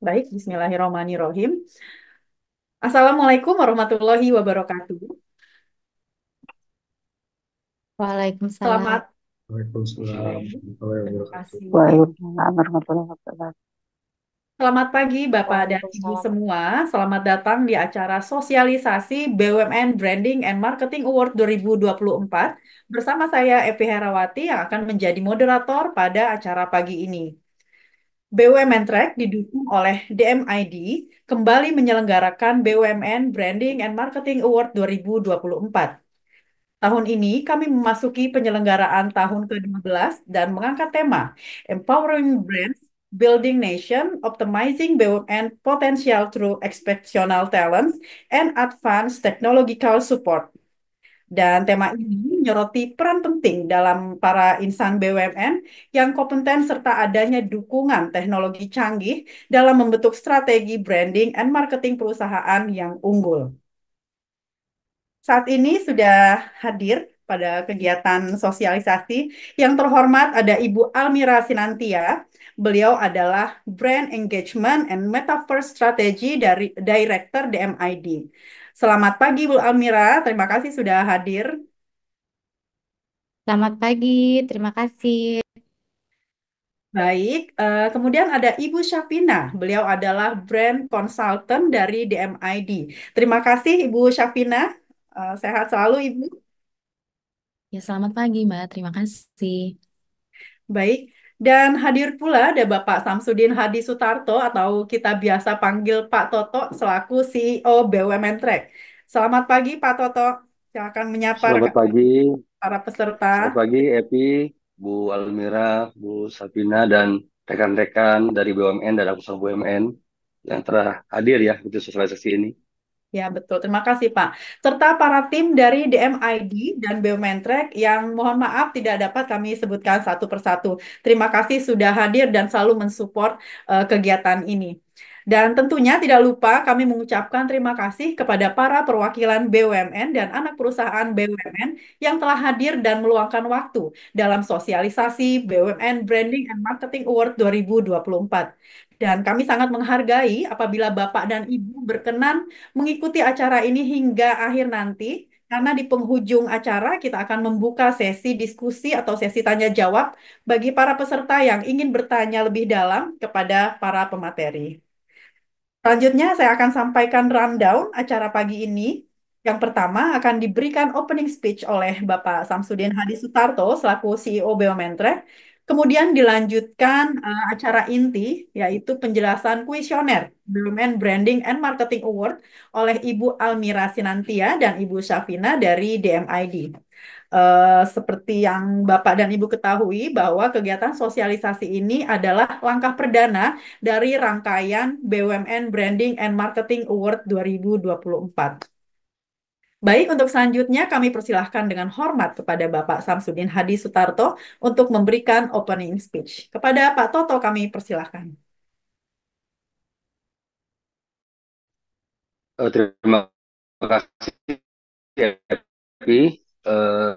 Baik, Bismillahirrahmanirrahim. Assalamualaikum warahmatullahi wabarakatuh. Waalaikumsalam. Selamat, Waalaikumsalam baik, warahmatullahi terima wabarakatuh. kasih. Waalaikumsalam warahmatullahi wabarakatuh. Selamat pagi Bapak dan Ibu Waalaikumsalam. semua. Selamat datang di acara sosialisasi BUMN Branding and Marketing Award 2024 bersama saya Evi Herawati yang akan menjadi moderator pada acara pagi ini. BUMN Track didukung oleh DMID kembali menyelenggarakan BUMN Branding and Marketing Award 2024. Tahun ini kami memasuki penyelenggaraan tahun ke-12 dan mengangkat tema Empowering Brands, Building Nation, Optimizing BUMN Potential Through Exceptional Talents, and Advanced Technological Support. Dan tema ini menyoroti peran penting dalam para insan BUMN yang kompeten serta adanya dukungan teknologi canggih dalam membentuk strategi branding and marketing perusahaan yang unggul. Saat ini sudah hadir pada kegiatan sosialisasi. Yang terhormat ada Ibu Almira Sinantia. Beliau adalah Brand Engagement and Metaverse Strategy dari Director DMID. Selamat pagi Bu Almira, terima kasih sudah hadir. Selamat pagi, terima kasih. Baik, kemudian ada Ibu Syafina. Beliau adalah Brand Consultant dari DMID. Terima kasih Ibu Syafina. Sehat selalu Ibu. Ya, selamat pagi, Mbak. Terima kasih. Baik, dan hadir pula ada Bapak Samsudin Hadi Sutarto atau kita biasa panggil Pak Toto selaku CEO BUMN Track. Selamat pagi Pak Toto, silakan menyapa Selamat rekan pagi, para peserta. Epi, Bu Almira, Bu Sapina, dan rekan-rekan dari BUMN dan usaha BUMN yang telah hadir ya di sosialisasi ini. Ya, betul. Terima kasih, Pak. Serta para tim dari DMID dan BUMN Track yang mohon maaf tidak dapat kami sebutkan satu persatu. Terima kasih sudah hadir dan selalu mensupport kegiatan ini. Dan tentunya tidak lupa kami mengucapkan terima kasih kepada para perwakilan BUMN dan anak perusahaan BUMN yang telah hadir dan meluangkan waktu dalam sosialisasi BUMN Branding and Marketing Award 2024. Dan kami sangat menghargai apabila Bapak dan Ibu berkenan mengikuti acara ini hingga akhir nanti, karena di penghujung acara kita akan membuka sesi diskusi atau sesi tanya jawab bagi para peserta yang ingin bertanya lebih dalam kepada para pemateri. Selanjutnya, saya akan sampaikan rundown acara pagi ini. Yang pertama akan diberikan opening speech oleh Bapak Samsudin Hadi Sutarto selaku CEO BUMN Trade. Kemudian dilanjutkan acara inti, yaitu penjelasan kuesioner BUMN Branding and Marketing Award oleh Ibu Almira Sinantia dan Ibu Syafina dari DMID. Seperti yang Bapak dan Ibu ketahui bahwa kegiatan sosialisasi ini adalah langkah perdana dari rangkaian BUMN Branding and Marketing Award 2024. Baik, untuk selanjutnya kami persilahkan dengan hormat kepada Bapak Samsudin Hadi Sutarto untuk memberikan opening speech. Kepada Pak Toto kami persilahkan. Terima kasih, Epi. Eh,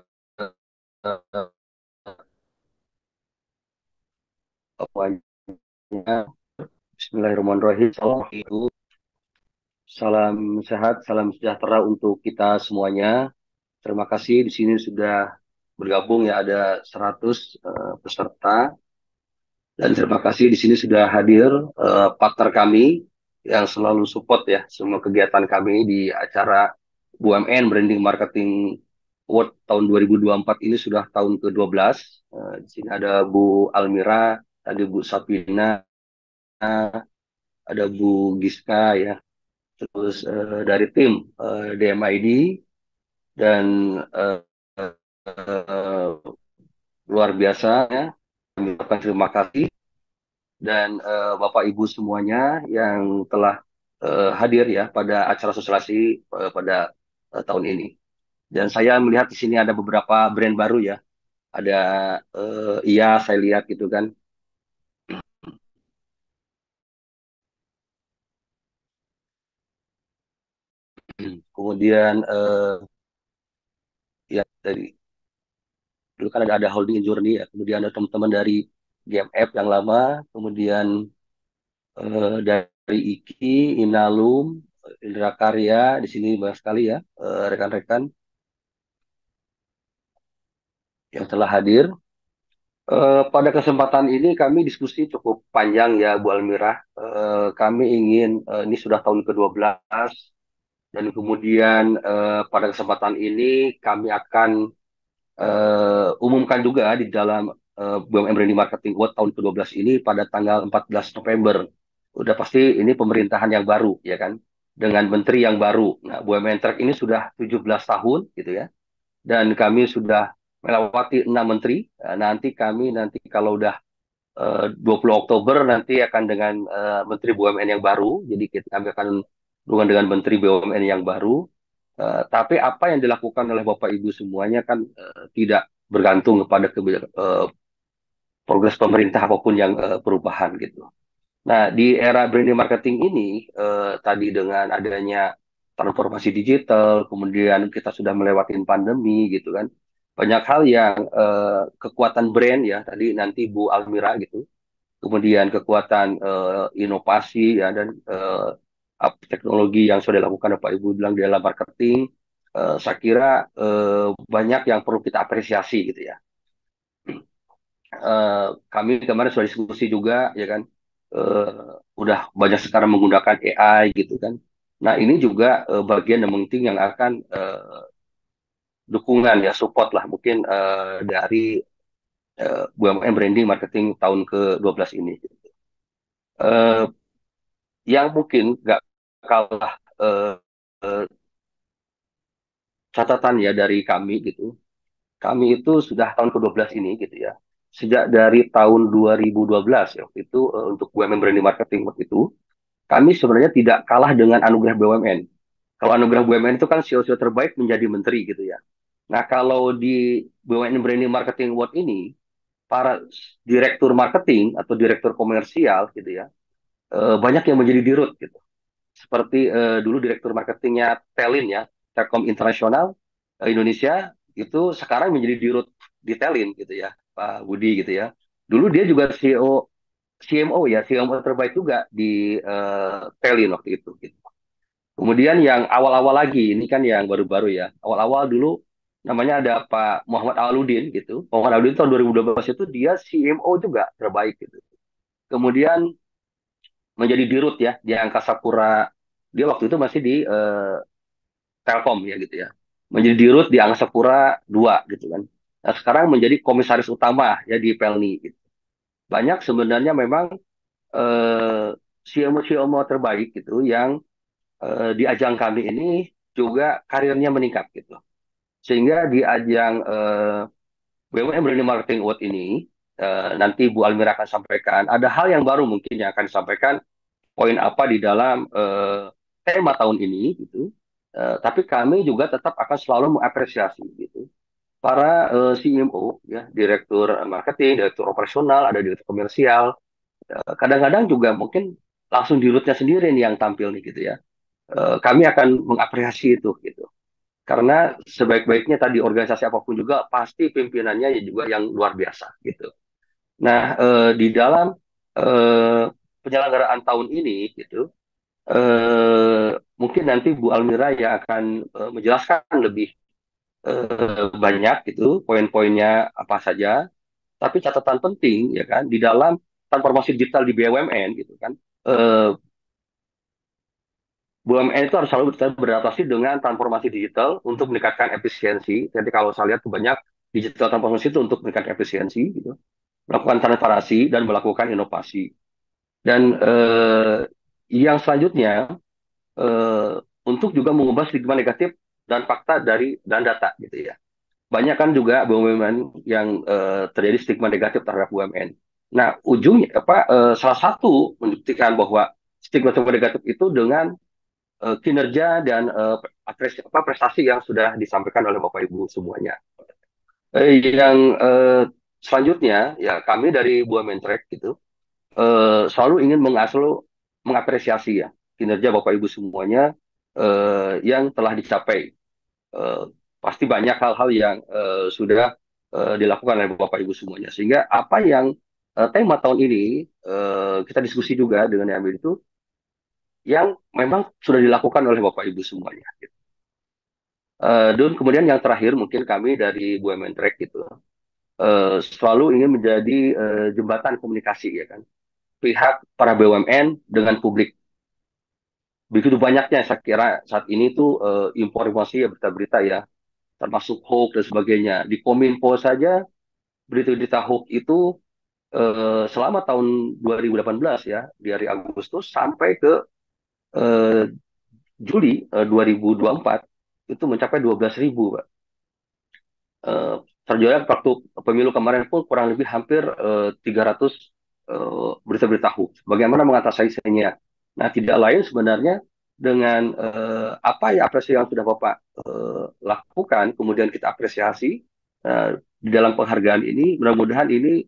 eh, Apanya? Bismillahirrahmanirrahim. Salam sehat, salam sejahtera untuk kita semuanya. Terima kasih di sini sudah bergabung ya ada 100 peserta dan terima kasih di sini sudah hadir partner kami yang selalu support ya semua kegiatan kami di acara BUMN Branding Marketing Award tahun 2024 ini sudah tahun ke-12. Di sini ada Bu Almira, ada Bu Sapina, ada Bu Giska ya, terus dari tim DMID dan eh, eh, luar biasa ya. Kami ucapkan terima kasih dan Bapak Ibu semuanya yang telah hadir ya pada acara sosialisasi pada tahun ini. Dan saya melihat di sini ada beberapa brand baru ya. Ada iya saya lihat gitu kan. Kemudian ya dari dulu kan ada holding journey ya. Kemudian ada teman-teman dari GMF yang lama, kemudian IKI, Inalum, Indra Karya, di sini banyak sekali ya rekan-rekan yang telah hadir. Pada kesempatan ini kami diskusi cukup panjang ya Bu Almirah. Kami ingin, ini sudah tahun ke-12, dan kemudian pada kesempatan ini kami akan umumkan juga di dalam BUMN Branding Marketing Award tahun ke-12 ini pada tanggal 14 November. Udah pasti ini pemerintahan yang baru ya kan, dengan menteri yang baru. Nah, BUMN Track ini sudah 17 tahun gitu ya. Dan kami sudah melewati 6 menteri. Nanti kami nanti kalau udah 20 Oktober nanti akan dengan Menteri BUMN yang baru. Jadi kami akan hubungan dengan Menteri BUMN yang baru. Tapi apa yang dilakukan oleh Bapak Ibu semuanya kan tidak bergantung kepada progres pemerintah apapun yang perubahan gitu. Nah, di era branding marketing ini tadi dengan adanya transformasi digital, kemudian kita sudah melewati pandemi gitu kan. Banyak hal yang kekuatan brand ya, tadi nanti Bu Almira gitu. Kemudian kekuatan inovasi ya dan teknologi yang sudah dilakukan Pak Ibu bilang di dalam marketing, saya kira banyak yang perlu kita apresiasi gitu ya. Kami kemarin sudah diskusi juga ya kan, eh, udah banyak sekarang menggunakan AI gitu kan. Nah ini juga bagian yang penting yang akan dukungan ya support lah mungkin dari BUMN branding marketing tahun ke-12 ini. Eh, yang mungkin nggak kalah eh, eh, catatan ya dari kami gitu. Kami itu sudah tahun ke-12 ini gitu ya. Sejak dari tahun 2012 ya waktu itu untuk BUMN branding marketing waktu itu kami sebenarnya tidak kalah dengan anugerah BUMN. Kalau anugerah BUMN itu kan CEO-CEO terbaik menjadi menteri gitu ya. Nah, kalau di BUMN Branding Marketing Award ini, para direktur marketing atau direktur komersial gitu ya, banyak yang menjadi dirut gitu. Seperti dulu direktur marketingnya Telin ya, Telkom Internasional Indonesia, itu sekarang menjadi dirut di Telin gitu ya, Pak Budi gitu ya. Dulu dia juga CEO, CMO ya, CMO terbaik juga di Telin waktu itu gitu. Kemudian yang awal-awal lagi, ini kan yang baru-baru ya. Awal-awal dulu namanya ada Pak Muhammad Aludin gitu. Muhammad Aludin tahun 2012 itu dia CMO juga terbaik gitu. Kemudian menjadi dirut ya di Angkasa Pura. Dia waktu itu masih di Telkom ya gitu ya. Menjadi dirut di Angkasa Pura 2 gitu kan. Nah, sekarang menjadi komisaris utama ya di Pelni gitu. Banyak sebenarnya memang eh, CMO-CMO terbaik gitu yang di ajang kami ini juga karirnya meningkat gitu. Sehingga di ajang BUMN Branding Marketing Award ini nanti Bu Almira akan sampaikan ada hal yang baru mungkin yang akan disampaikan poin apa di dalam tema tahun ini gitu. Tapi kami juga tetap akan selalu mengapresiasi gitu para CMO ya, direktur marketing, direktur operasional, ada direktur komersial. Kadang-kadang juga mungkin langsung dirutnya sendiri nih yang tampil nih gitu ya. Kami akan mengapresiasi itu gitu. Karena sebaik-baiknya tadi organisasi apapun juga pasti pimpinannya ya juga yang luar biasa gitu. Nah, di dalam eh, penyelenggaraan tahun ini gitu, mungkin nanti Bu Almira yang akan menjelaskan lebih banyak gitu poin-poinnya apa saja. Tapi catatan penting ya kan di dalam transformasi digital di BUMN gitu kan. eh, BUMN itu harus selalu beradaptasi dengan transformasi digital untuk meningkatkan efisiensi. Jadi kalau saya lihat banyak digital transformasi itu untuk meningkatkan efisiensi, gitu, melakukan transparansi dan melakukan inovasi. Dan yang selanjutnya eh, untuk juga mengubah stigma negatif dan fakta dari dan data, gitu ya. Banyak kan juga BUMN yang terjadi stigma negatif terhadap BUMN. Nah, ujungnya apa? Salah satu membuktikan bahwa stigma negatif itu dengan kinerja dan prestasi yang sudah disampaikan oleh Bapak Ibu semuanya. Yang selanjutnya ya kami dari Buah Mentrek gitu selalu ingin mengapresiasi ya kinerja Bapak Ibu semuanya yang telah dicapai. Eh, Pasti banyak hal-hal yang sudah dilakukan oleh Bapak Ibu semuanya. Sehingga apa yang tema tahun ini kita diskusi juga dengan yang itu yang memang sudah dilakukan oleh Bapak Ibu semuanya. Dan kemudian yang terakhir mungkin kami dari BUMN Track gitu selalu ingin menjadi jembatan komunikasi ya kan pihak para BUMN dengan publik. Begitu banyaknya saya kira saat ini tuh informasi ya berita-berita ya termasuk hoax dan sebagainya. Di Kominfo saja berita-berita hoax itu selama tahun 2018 ya dari Agustus sampai ke eh, Juli 2024 itu mencapai 12.000, Pak. Eh, Terjual waktu pemilu kemarin pun kurang lebih hampir 300 berita-berita hoax. Bagaimana mengatasinya? Nah, tidak lain sebenarnya dengan apa ya apresiasi yang sudah Bapak lakukan, kemudian kita apresiasi di dalam penghargaan ini, mudah-mudahan ini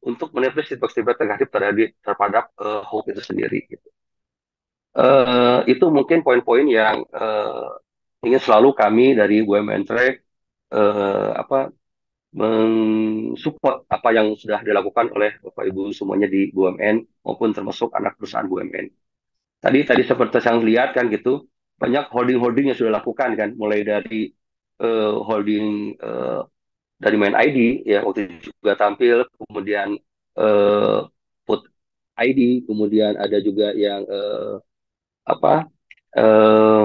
untuk menepis stigma negatif terhadap hoax itu sendiri. Gitu. Itu mungkin poin-poin yang ingin selalu kami dari BUMN Track apa mensupport apa yang sudah dilakukan oleh Bapak Ibu semuanya di BUMN maupun termasuk anak perusahaan BUMN. Tadi seperti yang lihat kan gitu, banyak holding-holding yang sudah dilakukan kan, mulai dari holding dari Main ID ya waktu itu juga tampil, kemudian eh, Food ID, kemudian ada juga yang apa eh,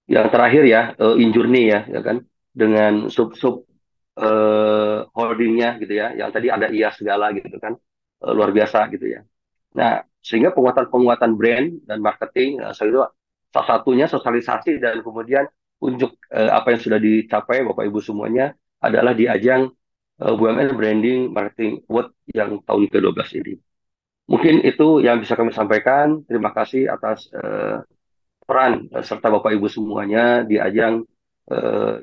yang terakhir ya Injourney ya kan dengan sub-sub holdingnya gitu ya, yang tadi ada IA segala gitu kan, luar biasa gitu ya. Nah, sehingga penguatan-penguatan brand dan marketing, saya itu salah satunya sosialisasi dan kemudian unjuk apa yang sudah dicapai Bapak Ibu semuanya adalah di ajang BUMN Branding Marketing Award yang tahun ke-12 ini. Mungkin itu yang bisa kami sampaikan. Terima kasih atas peran serta Bapak Ibu semuanya di ajang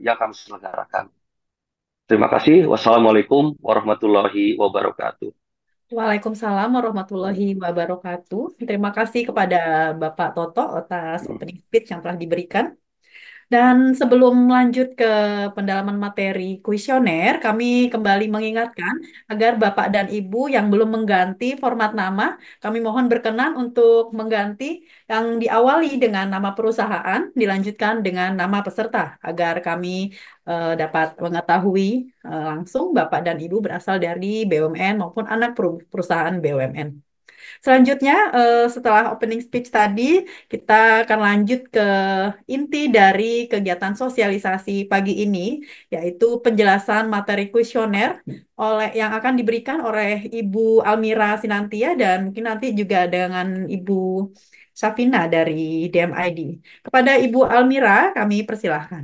yang kami selenggarakan. Terima kasih. Wassalamualaikum warahmatullahi wabarakatuh. Waalaikumsalam warahmatullahi wabarakatuh. Terima kasih kepada Bapak Toto atas opening speech yang telah diberikan. Dan sebelum lanjut ke pendalaman materi kuesioner, kami kembali mengingatkan agar Bapak dan Ibu yang belum mengganti format nama, kami mohon berkenan untuk mengganti yang diawali dengan nama perusahaan, dilanjutkan dengan nama peserta, agar kami dapat mengetahui langsung Bapak dan Ibu berasal dari BUMN maupun anak perusahaan BUMN. Selanjutnya, setelah opening speech tadi, kita akan lanjut ke inti dari kegiatan sosialisasi pagi ini, yaitu penjelasan materi kuesioner yang akan diberikan oleh Ibu Almira Sinantia dan mungkin nanti juga dengan Ibu Safina dari DMID. Kepada Ibu Almira, kami persilahkan.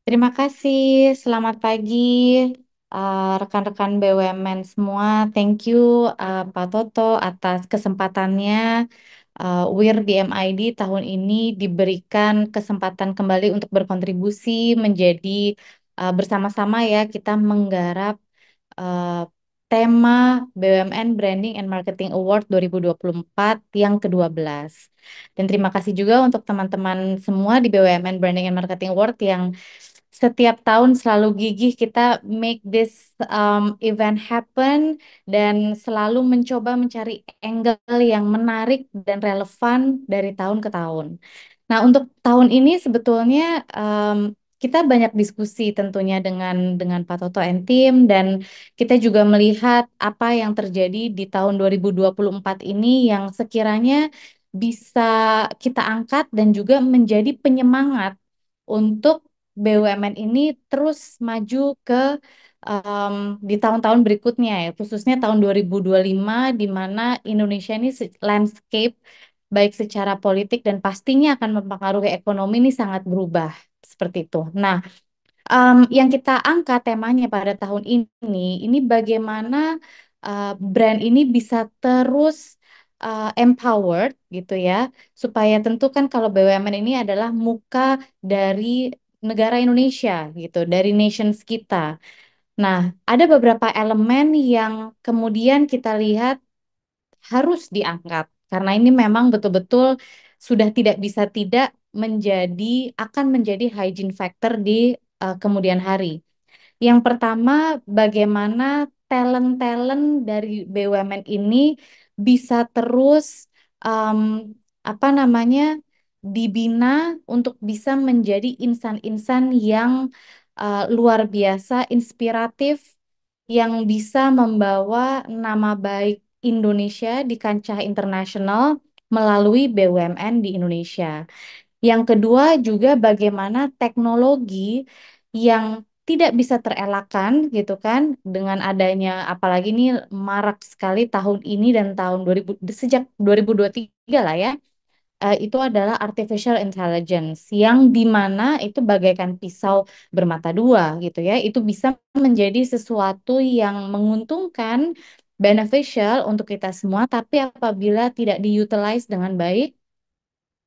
Terima kasih. Selamat pagi, rekan-rekan BUMN semua. Thank you, Pak Toto, atas kesempatannya. WIR DMID tahun ini diberikan kesempatan kembali untuk berkontribusi menjadi bersama-sama ya kita menggarap eh, tema BUMN Branding and Marketing Award 2024 yang ke-12. Dan terima kasih juga untuk teman-teman semua di BUMN Branding and Marketing Award yang setiap tahun selalu gigih kita make this event happen dan selalu mencoba mencari angle yang menarik dan relevan dari tahun ke tahun. Nah, untuk tahun ini sebetulnya kita banyak diskusi tentunya dengan Pak Toto and tim dan kita juga melihat apa yang terjadi di tahun 2024 ini yang sekiranya bisa kita angkat dan juga menjadi penyemangat untuk BUMN ini terus maju ke em, di tahun-tahun berikutnya ya, khususnya tahun 2025 di mana Indonesia ini landscape baik secara politik dan pastinya akan mempengaruhi ekonomi ini sangat berubah seperti itu. Nah, yang kita angkat temanya pada tahun ini bagaimana brand ini bisa terus empowered gitu ya, supaya tentu kan kalau BUMN ini adalah muka dari negara Indonesia gitu, dari nations kita. Nah, ada beberapa elemen yang kemudian kita lihat harus diangkat karena ini memang betul-betul sudah tidak bisa tidak menjadi akan menjadi hygiene factor di kemudian hari. Yang pertama, bagaimana talent-talent dari BUMN ini bisa terus em, apa namanya dibina untuk bisa menjadi insan-insan yang luar biasa, inspiratif, yang bisa membawa nama baik Indonesia di kancah internasional melalui BUMN di Indonesia. Yang kedua juga bagaimana teknologi yang tidak bisa terelakkan gitu kan dengan adanya apalagi ini marak sekali tahun ini dan tahun 2000 sejak 2023 lah ya, itu adalah artificial intelligence yang dimana itu bagaikan pisau bermata dua gitu ya, itu bisa menjadi sesuatu yang menguntungkan, beneficial untuk kita semua, tapi apabila tidak diutilize dengan baik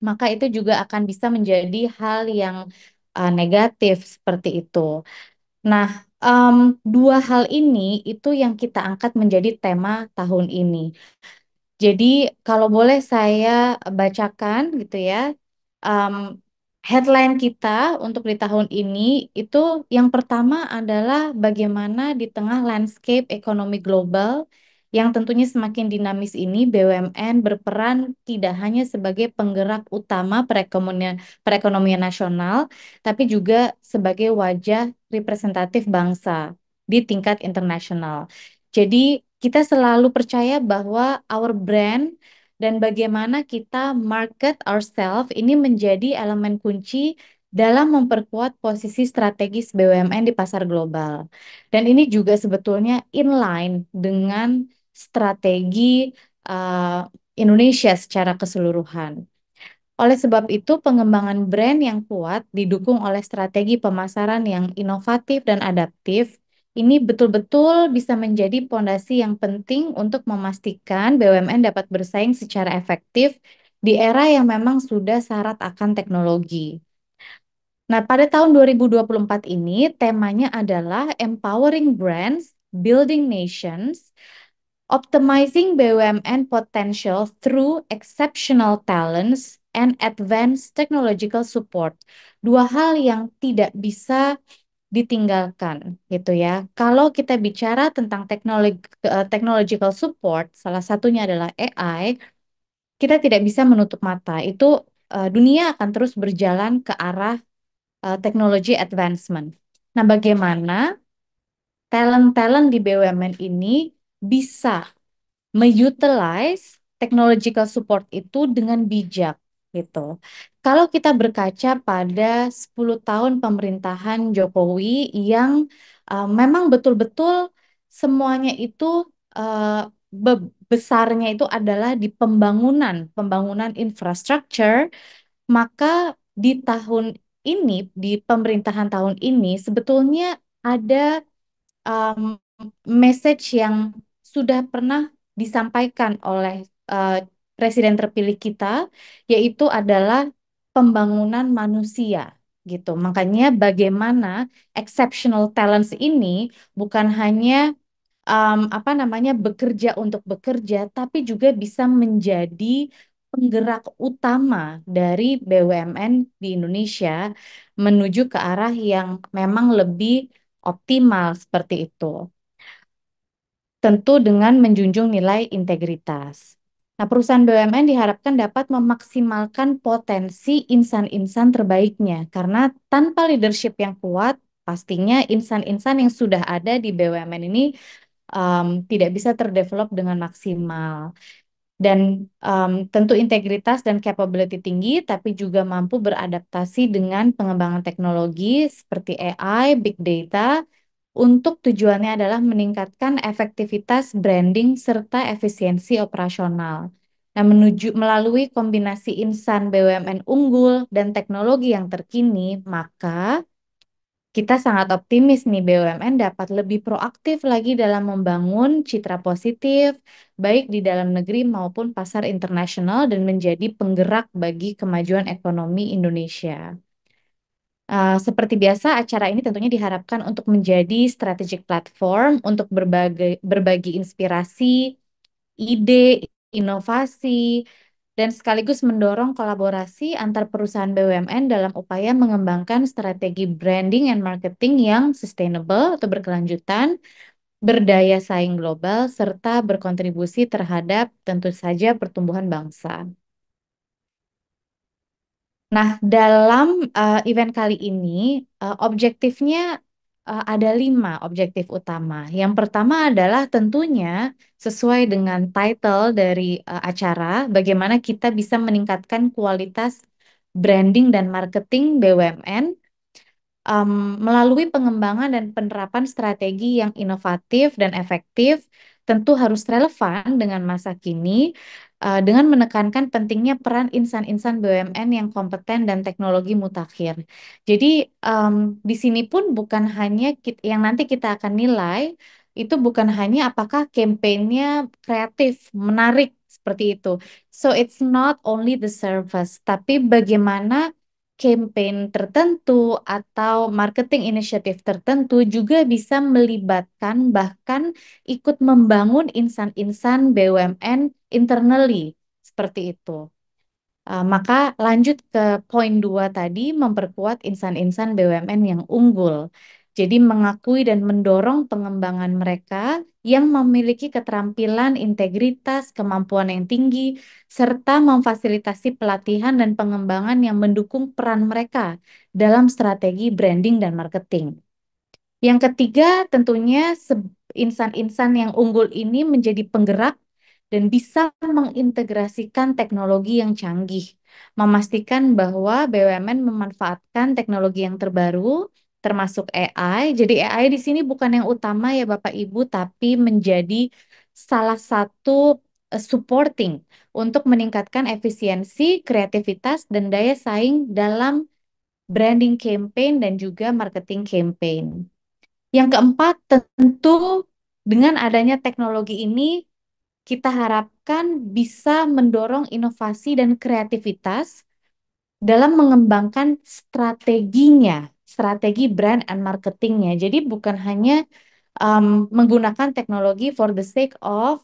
maka itu juga akan bisa menjadi hal yang negatif seperti itu. Nah, em, dua hal ini itu yang kita angkat menjadi tema tahun ini. Jadi kalau boleh saya bacakan gitu ya, em, headline kita untuk di tahun ini itu yang pertama adalah bagaimana di tengah landscape ekonomi global yang tentunya semakin dinamis ini, BUMN berperan tidak hanya sebagai penggerak utama perekonomian nasional, tapi juga sebagai wajah representatif bangsa di tingkat internasional. Jadi kita selalu percaya bahwa our brand dan bagaimana kita market ourselves ini menjadi elemen kunci dalam memperkuat posisi strategis BUMN di pasar global. Dan ini juga sebetulnya inline dengan strategi uh, Indonesia secara keseluruhan. Oleh sebab itu, pengembangan brand yang kuat didukung oleh strategi pemasaran yang inovatif dan adaptif. Ini betul-betul bisa menjadi pondasi yang penting untuk memastikan BUMN dapat bersaing secara efektif di era yang memang sudah syarat akan teknologi. Nah, pada tahun 2024 ini temanya adalah Empowering Brands, Building Nations, Optimizing BUMN Potential Through Exceptional Talents and Advanced Technological Support. Dua hal yang tidak bisa ditinggalkan gitu ya. Kalau kita bicara tentang technological support, salah satunya adalah AI, kita tidak bisa menutup mata. Itu dunia akan terus berjalan ke arah teknologi advancement. Nah, bagaimana talent-talent di BUMN ini bisa mengutilize technological support itu dengan bijak gitu. Kalau kita berkaca pada 10 tahun pemerintahan Jokowi yang memang betul-betul semuanya itu besarnya itu adalah di pembangunan infrastruktur, maka di tahun ini, di pemerintahan tahun ini sebetulnya ada um, message yang sudah pernah disampaikan oleh uh, presiden terpilih kita, yaitu adalah pembangunan manusia gitu. Makanya bagaimana exceptional talents ini bukan hanya apa namanya bekerja untuk bekerja, tapi juga bisa menjadi penggerak utama dari BUMN di Indonesia menuju ke arah yang memang lebih optimal seperti itu. Tentu dengan menjunjung nilai integritas. Nah, perusahaan BUMN diharapkan dapat memaksimalkan potensi insan-insan terbaiknya karena tanpa leadership yang kuat, pastinya insan-insan yang sudah ada di BUMN ini tidak bisa terdevelop dengan maksimal. Dan tentu integritas dan capability tinggi, tapi juga mampu beradaptasi dengan pengembangan teknologi seperti AI, big data, untuk tujuannya adalah meningkatkan efektivitas branding serta efisiensi operasional. Nah, melalui kombinasi insan BUMN unggul dan teknologi yang terkini, maka kita sangat optimis nih BUMN dapat lebih proaktif lagi dalam membangun citra positif baik di dalam negeri maupun pasar internasional dan menjadi penggerak bagi kemajuan ekonomi Indonesia. Seperti biasa, acara ini tentunya diharapkan untuk menjadi strategic platform untuk berbagi inspirasi, ide, inovasi, dan sekaligus mendorong kolaborasi antar perusahaan BUMN dalam upaya mengembangkan strategi branding and marketing yang sustainable atau berkelanjutan berdaya saing global, serta berkontribusi terhadap tentu saja pertumbuhan bangsa. Nah, dalam event kali ini, objektifnya ada 5 objektif utama. Yang pertama adalah tentunya sesuai dengan title dari acara, bagaimana kita bisa meningkatkan kualitas branding dan marketing BUMN melalui pengembangan dan penerapan strategi yang inovatif dan efektif, tentu harus relevan dengan masa kini, dengan menekankan pentingnya peran insan-insan BUMN yang kompeten dan teknologi mutakhir. Jadi di sini pun bukan hanya yang nanti kita akan nilai, itu bukan hanya apakah kampanyenya kreatif, menarik seperti itu. So it's not only the surface, tapi bagaimana campaign tertentu atau marketing inisiatif tertentu juga bisa melibatkan bahkan ikut membangun insan-insan BUMN internally seperti itu. Maka lanjut ke poin 2 tadi, memperkuat insan-insan BUMN yang unggul. Jadi mengakui dan mendorong pengembangan mereka yang memiliki keterampilan, integritas, kemampuan yang tinggi, serta memfasilitasi pelatihan dan pengembangan yang mendukung peran mereka dalam strategi branding dan marketing. Yang ketiga, tentunya insan-insan yang unggul ini menjadi penggerak dan bisa mengintegrasikan teknologi yang canggih, memastikan bahwa BUMN memanfaatkan teknologi yang terbaru, termasuk AI. Jadi AI di sini bukan yang utama ya Bapak Ibu, tapi menjadi salah satu supporting untuk meningkatkan efisiensi, kreativitas, dan daya saing dalam branding campaign dan juga marketing campaign. Yang keempat, tentu dengan adanya teknologi ini, kita harapkan bisa mendorong inovasi dan kreativitas dalam mengembangkan strateginya, strategi brand and marketingnya. Jadi bukan hanya menggunakan teknologi for the sake of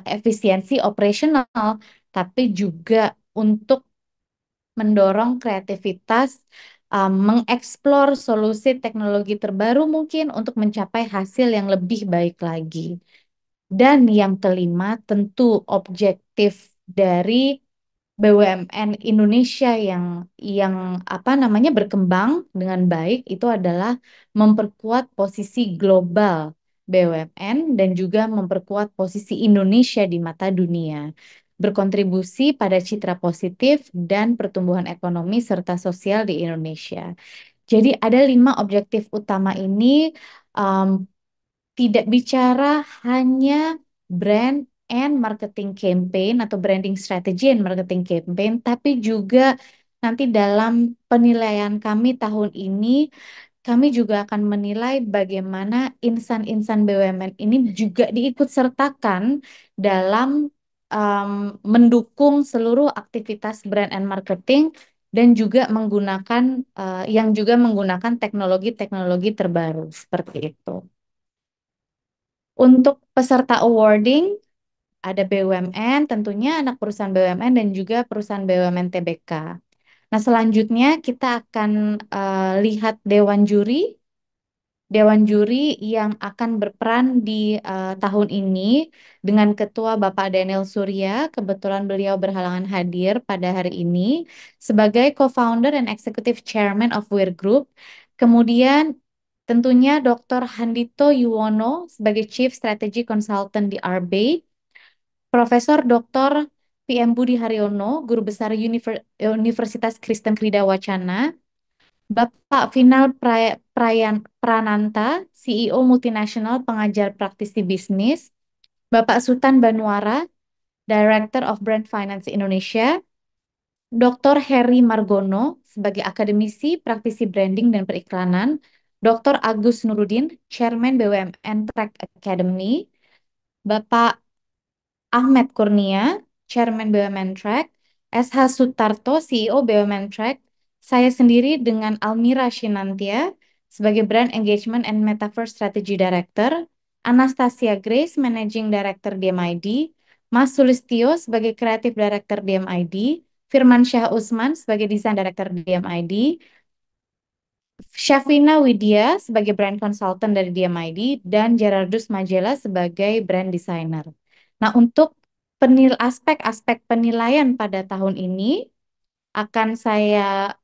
efisiensi operasional, tapi juga untuk mendorong kreativitas, mengeksplor solusi teknologi terbaru mungkin untuk mencapai hasil yang lebih baik lagi. Dan yang kelima, tentu objektif dari BUMN Indonesia yang apa namanya berkembang dengan baik itu adalah memperkuat posisi global BUMN dan juga memperkuat posisi Indonesia di mata dunia, berkontribusi pada citra positif dan pertumbuhan ekonomi serta sosial di Indonesia. Jadi ada 5 objektif utama ini, um, tidak bicara hanya brand and marketing campaign atau branding strategy and marketing campaign, tapi juga nanti dalam penilaian kami tahun ini, kami juga akan menilai bagaimana insan-insan BUMN ini juga diikut sertakan dalam um, mendukung seluruh aktivitas brand and marketing dan juga yang juga menggunakan teknologi-teknologi terbaru seperti itu. Untuk peserta awarding, ada BUMN, tentunya anak perusahaan BUMN dan juga perusahaan BUMN TBK. Nah, selanjutnya kita akan lihat Dewan Juri. Dewan Juri yang akan berperan di tahun ini dengan Ketua Bapak Daniel Surya. Kebetulan beliau berhalangan hadir pada hari ini sebagai Co-founder and Executive Chairman of Weir Group. Kemudian tentunya Dr. Handito Yuwono sebagai Chief Strategy Consultant di RB, Profesor Dr. PM Budi Haryono, Guru Besar Universitas Kristen Krida Wacana, Bapak Final Prananta, CEO Multinasional Pengajar Praktisi Bisnis, Bapak Sultan Banuara, Director of Brand Finance Indonesia, Dr. Heri Margono sebagai akademisi, praktisi branding dan periklanan, Dr. Agus Nurudin, Chairman BUMN Track Academy, Bapak Ahmed Kurnia, Chairman BUMN Track, SH Sutarto, CEO BUMN Track, saya sendiri dengan Almira Shinantia sebagai Brand Engagement and Metaverse Strategy Director, Anastasia Grace, Managing Director DMID, Mas Sulistio sebagai Creative Director DMID, Firman Syah Usman sebagai Design Director DMID, Syafina Widya sebagai brand consultant dari DMID dan Gerardus Majela sebagai brand designer. Nah, untuk aspek-aspek penilaian pada tahun ini akan saya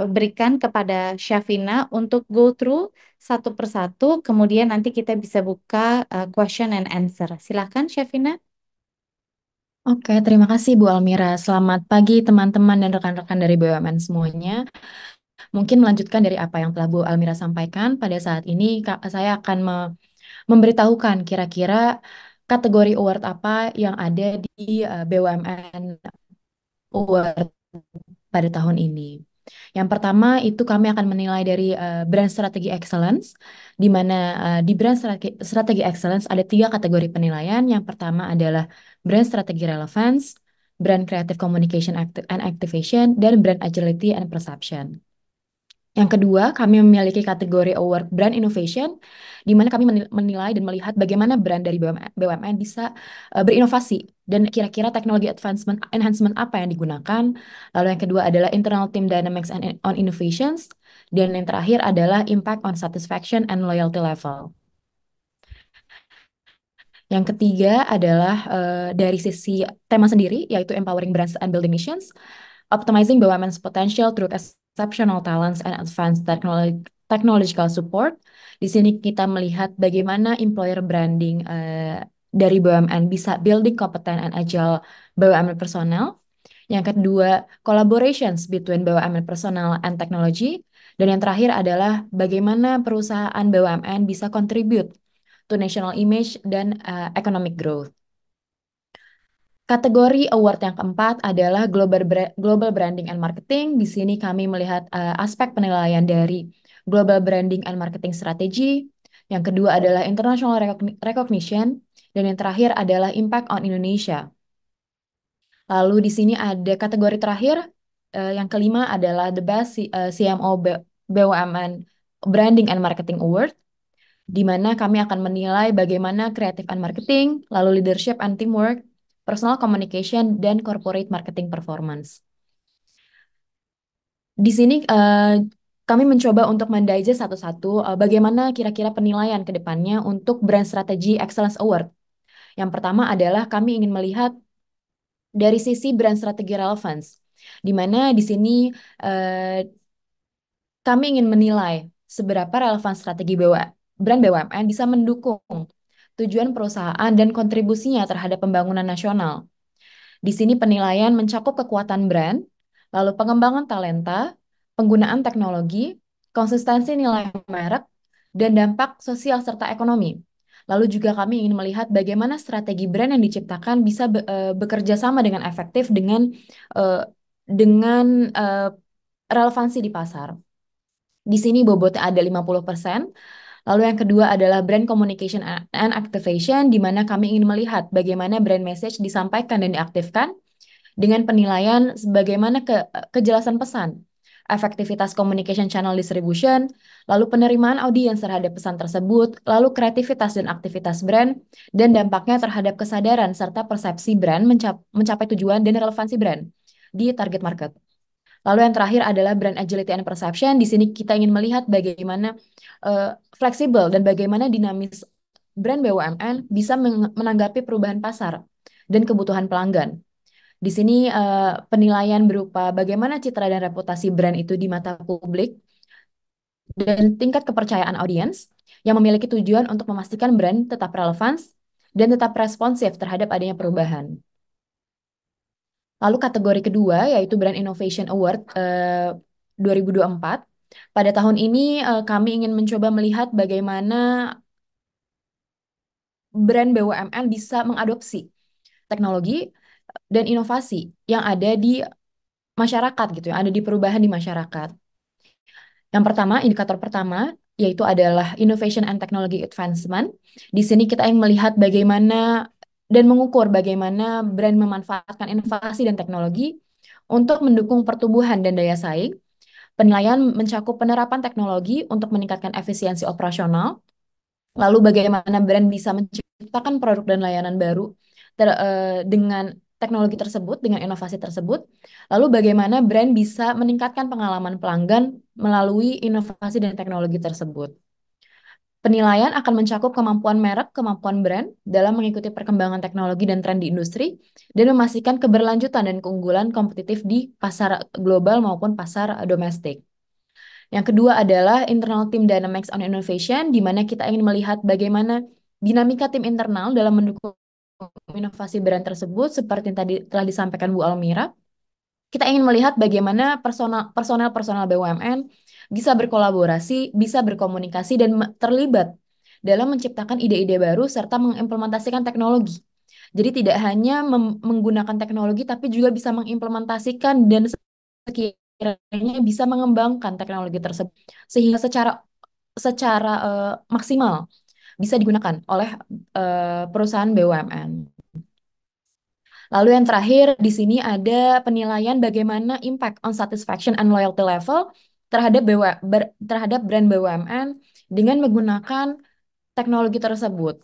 berikan kepada Syafina untuk go through satu persatu, kemudian nanti kita bisa buka question and answer. Silakan, Syafina. Oke, terima kasih Bu Almira. Selamat pagi teman-teman dan rekan-rekan dari BUMN semuanya. Mungkin melanjutkan dari apa yang telah Bu Almira sampaikan, pada saat ini saya akan memberitahukan kira-kira kategori award apa yang ada di BUMN Award pada tahun ini. Yang pertama itu kami akan menilai dari brand strategi excellence, di mana di brand strategi excellence ada 3 kategori penilaian. Yang pertama adalah brand strategi relevance, brand creative communication and activation, dan brand agility and perception. Yang kedua, kami memiliki kategori award brand innovation, di mana kami menilai dan melihat bagaimana brand dari BUMN bisa berinovasi dan kira-kira teknologi enhancement apa yang digunakan. Lalu yang kedua adalah internal team dynamics and on innovations, dan yang terakhir adalah impact on satisfaction and loyalty level. Yang ketiga adalah dari sisi tema sendiri, yaitu empowering brands and building missions, optimizing BUMN's potential through exceptional talents and advanced technological support. Di sini kita melihat bagaimana employer branding dari BUMN bisa building kompeten and agile BUMN personal. Yang kedua, collaborations between BUMN personal and technology. Dan yang terakhir adalah bagaimana perusahaan BUMN bisa contribute to national image dan economic growth. Kategori award yang keempat adalah Global Branding and Marketing. Di sini kami melihat aspek penilaian dari Global Branding and Marketing Strategy. Yang kedua adalah International Recognition. Dan yang terakhir adalah Impact on Indonesia. Lalu di sini ada kategori terakhir, yang kelima adalah The Best CMO BUMN Branding and Marketing Award, di mana kami akan menilai bagaimana creative and marketing, lalu leadership and teamwork, personal communication, dan corporate marketing performance. Di sini kami mencoba untuk mendigest satu-satu bagaimana kira-kira penilaian ke depannya untuk Brand Strategy Excellence Award. Yang pertama adalah kami ingin melihat dari sisi brand strategi relevance, di mana di sini kami ingin menilai seberapa relevan strategi brand BUMN bisa mendukung tujuan perusahaan dan kontribusinya terhadap pembangunan nasional. Di sini penilaian mencakup kekuatan brand, lalu pengembangan talenta, penggunaan teknologi, konsistensi nilai merek, dan dampak sosial serta ekonomi. Lalu juga kami ingin melihat bagaimana strategi brand yang diciptakan bisa bekerja sama dengan efektif eh, dengan relevansi di pasar. Di sini bobotnya ada 50%. Lalu yang kedua adalah brand communication and activation, di mana kami ingin melihat bagaimana brand message disampaikan dan diaktifkan dengan penilaian sebagaimana kejelasan pesan, efektivitas communication channel distribution, lalu penerimaan audiens terhadap pesan tersebut, lalu kreativitas dan aktivitas brand, dan dampaknya terhadap kesadaran serta persepsi brand mencapai tujuan dan relevansi brand di target market. Lalu yang terakhir adalah brand agility and perception. Di sini kita ingin melihat bagaimana fleksibel dan bagaimana dinamis brand BUMN bisa menanggapi perubahan pasar dan kebutuhan pelanggan. Di sini penilaian berupa bagaimana citra dan reputasi brand itu di mata publik dan tingkat kepercayaan audiens yang memiliki tujuan untuk memastikan brand tetap relevan dan tetap responsif terhadap adanya perubahan. Lalu kategori kedua yaitu Brand Innovation Award 2024. Pada tahun ini kami ingin mencoba melihat bagaimana brand BUMN bisa mengadopsi teknologi dan inovasi yang ada di masyarakat gitu, yang ada di perubahan di masyarakat. Yang pertama, indikator pertama yaitu adalah Innovation and Technology Advancement. Di sini kita ingin melihat bagaimana dan mengukur bagaimana brand memanfaatkan inovasi dan teknologi untuk mendukung pertumbuhan dan daya saing. Penilaian mencakup penerapan teknologi untuk meningkatkan efisiensi operasional, lalu bagaimana brand bisa menciptakan produk dan layanan baru dengan teknologi tersebut dengan inovasi tersebut, lalu bagaimana brand bisa meningkatkan pengalaman pelanggan melalui inovasi dan teknologi tersebut. Penilaian akan mencakup kemampuan merek, kemampuan brand dalam mengikuti perkembangan teknologi dan tren di industri, dan memastikan keberlanjutan dan keunggulan kompetitif di pasar global maupun pasar domestik. Yang kedua adalah internal team dynamics on innovation, di mana kita ingin melihat bagaimana dinamika tim internal dalam mendukung inovasi brand tersebut, seperti yang tadi telah disampaikan Bu Almira. Kita ingin melihat bagaimana personel-personel BUMN bisa berkolaborasi, bisa berkomunikasi, dan terlibat dalam menciptakan ide-ide baru serta mengimplementasikan teknologi. Jadi tidak hanya menggunakan teknologi, tapi juga bisa mengimplementasikan dan sekiranya bisa mengembangkan teknologi tersebut sehingga secara secara maksimal bisa digunakan oleh perusahaan BUMN. Lalu yang terakhir di sini ada penilaian bagaimana impact on satisfaction and loyalty level terhadap brand BUMN dengan menggunakan teknologi tersebut.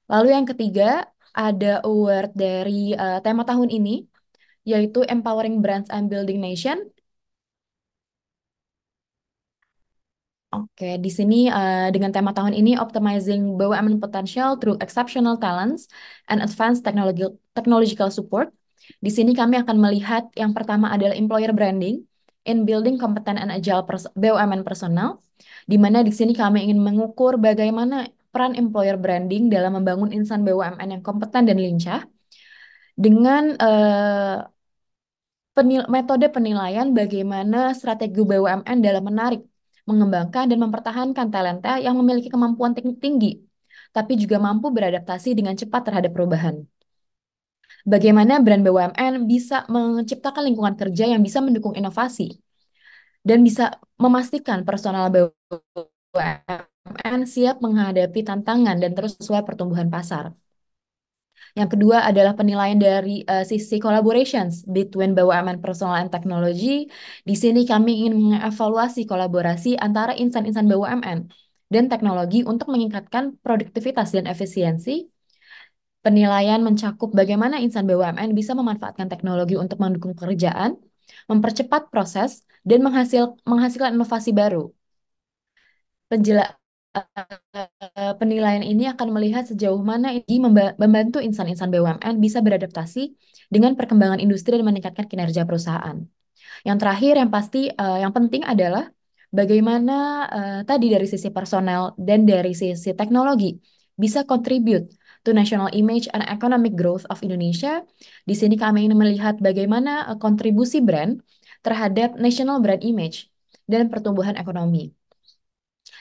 Lalu yang ketiga ada award dari tema tahun ini, yaitu Empowering Brands and Building Nation. Oke, di sini dengan tema tahun ini Optimizing BUMN Potential Through Exceptional Talents and Advanced Technological Support. Di sini kami akan melihat yang pertama adalah employer branding in building competent and agile BUMN personal, di mana di sini kami ingin mengukur bagaimana peran employer branding dalam membangun insan BUMN yang kompeten dan lincah dengan metode penilaian bagaimana strategi BUMN dalam menarik, mengembangkan, dan mempertahankan talenta yang memiliki kemampuan tinggi, tapi juga mampu beradaptasi dengan cepat terhadap perubahan. Bagaimana brand BUMN bisa menciptakan lingkungan kerja yang bisa mendukung inovasi dan bisa memastikan personal BUMN siap menghadapi tantangan dan terus sesuai pertumbuhan pasar. Yang kedua adalah penilaian dari sisi collaborations between BUMN Personal and Technology. Di sini kami ingin mengevaluasi kolaborasi antara insan-insan BUMN dan teknologi untuk meningkatkan produktivitas dan efisiensi. Penilaian mencakup bagaimana insan BUMN bisa memanfaatkan teknologi untuk mendukung pekerjaan, mempercepat proses, dan menghasilkan inovasi baru. Penilaian ini akan melihat sejauh mana ini membantu insan-insan BUMN bisa beradaptasi dengan perkembangan industri dan meningkatkan kinerja perusahaan. Yang terakhir, yang pasti, yang penting adalah bagaimana tadi dari sisi personel dan dari sisi teknologi bisa contribute to national image and economic growth of Indonesia. Di sini kami ingin melihat bagaimana kontribusi brand terhadap national brand image dan pertumbuhan ekonomi.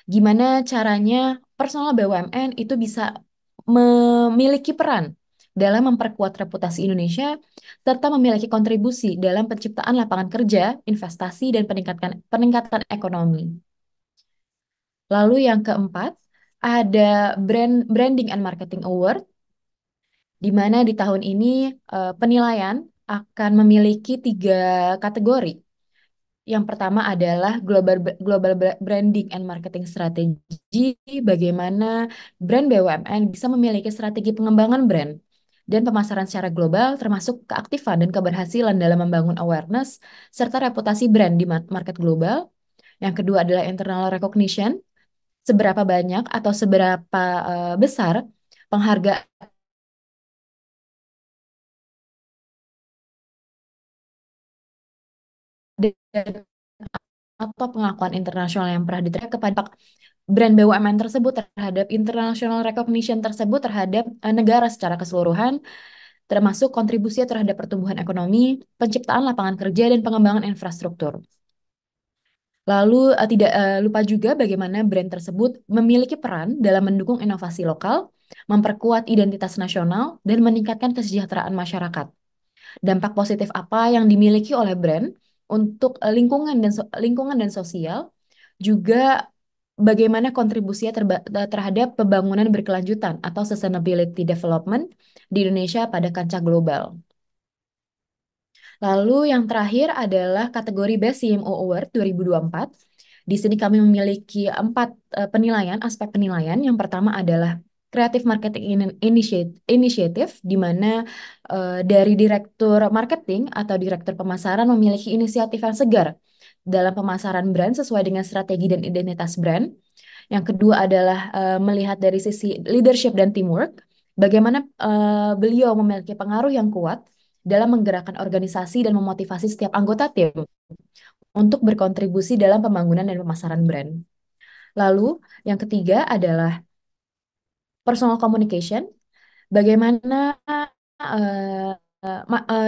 Gimana caranya personal BUMN itu bisa memiliki peran dalam memperkuat reputasi Indonesia serta memiliki kontribusi dalam penciptaan lapangan kerja, investasi, dan peningkatan ekonomi. Lalu yang keempat, ada Branding and Marketing Award, di mana di tahun ini penilaian akan memiliki 3 kategori. Yang pertama adalah global branding and marketing strategy, bagaimana brand BUMN bisa memiliki strategi pengembangan brand dan pemasaran secara global, termasuk keaktifan dan keberhasilan dalam membangun awareness serta reputasi brand di market global. Yang kedua adalah internal recognition, seberapa banyak atau seberapa besar penghargaan dan atau pengakuan internasional yang pernah diterima kepada brand BUMN tersebut terhadap international recognition tersebut terhadap negara secara keseluruhan, termasuk kontribusi terhadap pertumbuhan ekonomi, penciptaan lapangan kerja, dan pengembangan infrastruktur. Lalu tidak lupa juga bagaimana brand tersebut memiliki peran dalam mendukung inovasi lokal, memperkuat identitas nasional, dan meningkatkan kesejahteraan masyarakat. Dampak positif apa yang dimiliki oleh brand untuk lingkungan dan sosial, juga bagaimana kontribusinya terhadap pembangunan berkelanjutan atau sustainability development di Indonesia pada kancah global. Lalu yang terakhir adalah kategori Best CMO Award 2024. Di sini kami memiliki 4 penilaian, aspek penilaian. Yang pertama adalah Creative Marketing Initiative, di mana dari direktur marketing atau direktur pemasaran memiliki inisiatif yang segar dalam pemasaran brand sesuai dengan strategi dan identitas brand. Yang kedua adalah melihat dari sisi leadership dan teamwork, bagaimana beliau memiliki pengaruh yang kuat dalam menggerakkan organisasi dan memotivasi setiap anggota tim untuk berkontribusi dalam pembangunan dan pemasaran brand. Lalu, yang ketiga adalah personal communication, bagaimana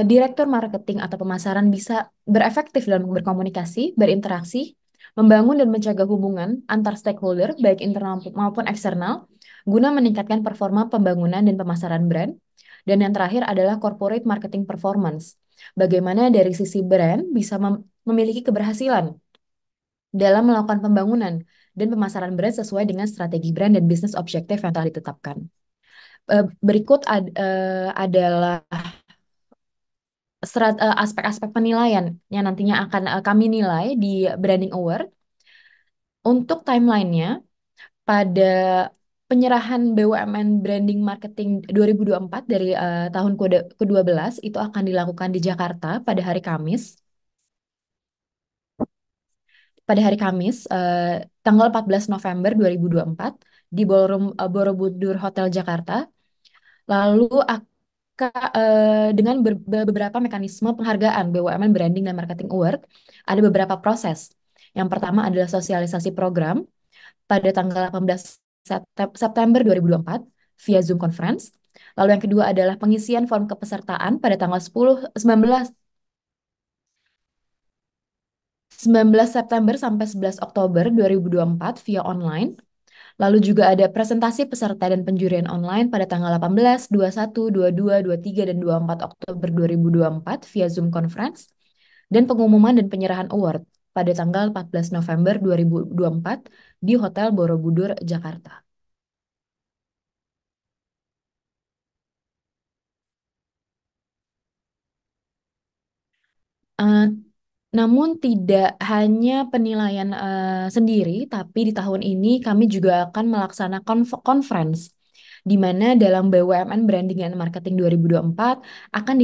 direktur marketing atau pemasaran bisa berefektif dalam berkomunikasi, berinteraksi, membangun dan menjaga hubungan antar stakeholder, baik internal maupun eksternal, guna meningkatkan performa pembangunan dan pemasaran brand. Dan yang terakhir adalah corporate marketing performance. Bagaimana dari sisi brand bisa memiliki keberhasilan dalam melakukan pembangunan dan pemasaran brand sesuai dengan strategi brand dan bisnis objektif yang telah ditetapkan. Berikut adalah aspek-aspek penilaian yang nantinya akan kami nilai di Branding Award. Untuk timelinenya, pada penyerahan BUMN Branding Marketing 2024 dari tahun ke-12 itu akan dilakukan di Jakarta pada hari Kamis. Pada hari Kamis, tanggal 14 November 2024 di Ballroom Borobudur Hotel Jakarta. Lalu dengan beberapa mekanisme penghargaan BUMN Branding dan Marketing Award, ada beberapa proses. Yang pertama adalah sosialisasi program pada tanggal 18 September 2024 via Zoom Conference. Lalu yang kedua adalah pengisian form kepesertaan pada tanggal 19 September sampai 11 Oktober 2024 via online. Lalu juga ada presentasi peserta dan penjurian online pada tanggal 18, 21, 22, 23, dan 24 Oktober 2024 via Zoom Conference. Dan pengumuman dan penyerahan award pada tanggal 14 November 2024 di Hotel Borobudur, Jakarta. Eh, Namun tidak hanya penilaian sendiri, tapi di tahun ini kami juga akan melaksanakan conference, di mana dalam BUMN Branding and Marketing 2024 akan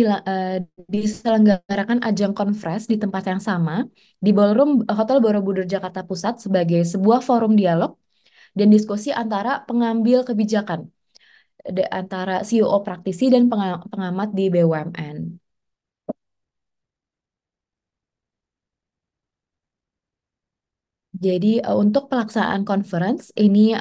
diselenggarakan ajang conference di tempat yang sama, di Ballroom Hotel Borobudur Jakarta Pusat sebagai sebuah forum dialog dan diskusi antara pengambil kebijakan, antara CEO praktisi dan pengamat di BUMN. Jadi untuk pelaksanaan conference ini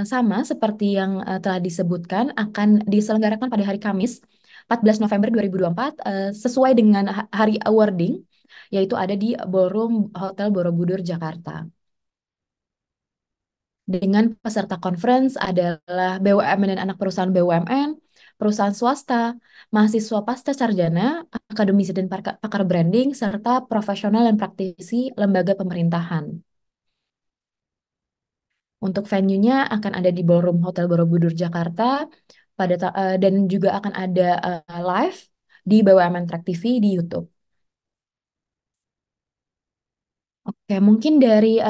sama seperti yang telah disebutkan akan diselenggarakan pada hari Kamis 14 November 2024 sesuai dengan hari awarding, yaitu ada di Ballroom Hotel Borobudur Jakarta. Dengan peserta conference adalah BUMN dan anak perusahaan BUMN, perusahaan swasta, mahasiswa pasca sarjana, akademisi dan pakar branding, serta profesional dan praktisi lembaga pemerintahan. Untuk venue-nya akan ada di Ballroom Hotel Borobudur Jakarta dan juga akan ada live di BUMN Track TV di YouTube. Oke, mungkin dari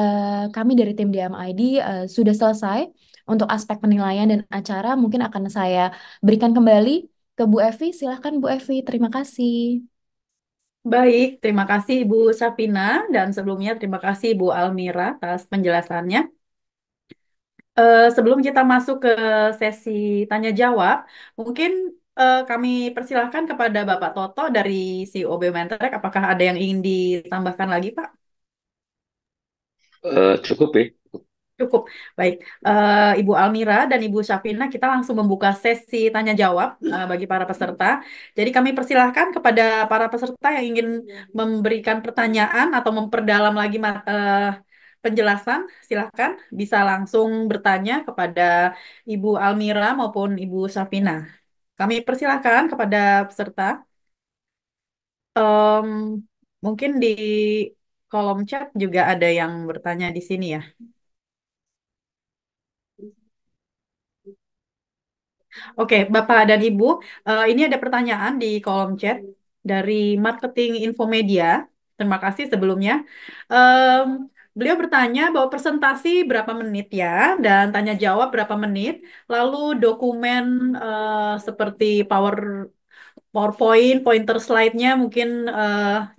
kami dari tim DMID sudah selesai untuk aspek penilaian dan acara. Mungkin akan saya berikan kembali ke Bu Evi. Silahkan Bu Evi, terima kasih. Baik, terima kasih Ibu Safina dan sebelumnya terima kasih Ibu Almira atas penjelasannya. Sebelum kita masuk ke sesi tanya jawab, mungkin kami persilahkan kepada Bapak Toto dari CEO Biomentrek. Apakah ada yang ingin ditambahkan lagi, Pak? Cukup ya. Cukup. Baik, Ibu Almira dan Ibu Syafina, kita langsung membuka sesi tanya jawab bagi para peserta. Jadi kami persilahkan kepada para peserta yang ingin memberikan pertanyaan atau memperdalam lagi penjelasan, silahkan bisa langsung bertanya kepada Ibu Almira maupun Ibu Syafina. Kami persilahkan kepada peserta. Em, Mungkin di kolom chat juga ada yang bertanya di sini ya. Oke, Bapak dan Ibu, ini ada pertanyaan di kolom chat dari Marketing Infomedia. Terima kasih sebelumnya. Em, Beliau bertanya bahwa presentasi berapa menit ya, dan tanya jawab berapa menit, lalu dokumen seperti PowerPoint, pointer slide-nya mungkin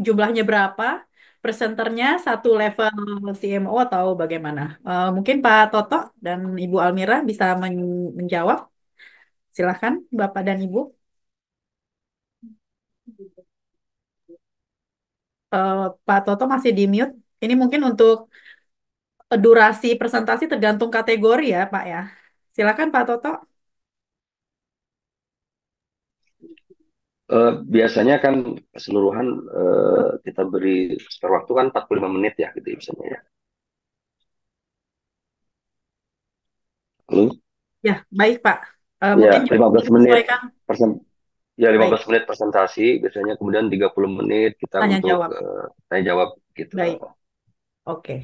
jumlahnya berapa, presenternya satu level CMO atau bagaimana? Mungkin Pak Toto dan Ibu Almira bisa menjawab. Silahkan Bapak dan Ibu. Eh, Pak Toto masih di mute. Ini mungkin untuk durasi presentasi tergantung kategori ya, Pak ya. Silakan Pak Toto. Biasanya kan keseluruhan kita beri spare waktu kan 45 menit ya gitu ya misalnya ya. Lalu Ya, baik Pak. ya Mungkin juga 15 menit disesuaikan. persen ya lima Baik, belas menit presentasi biasanya kemudian 30 menit kita tanya untuk jawab. tanya jawab gitu. Baik, oke.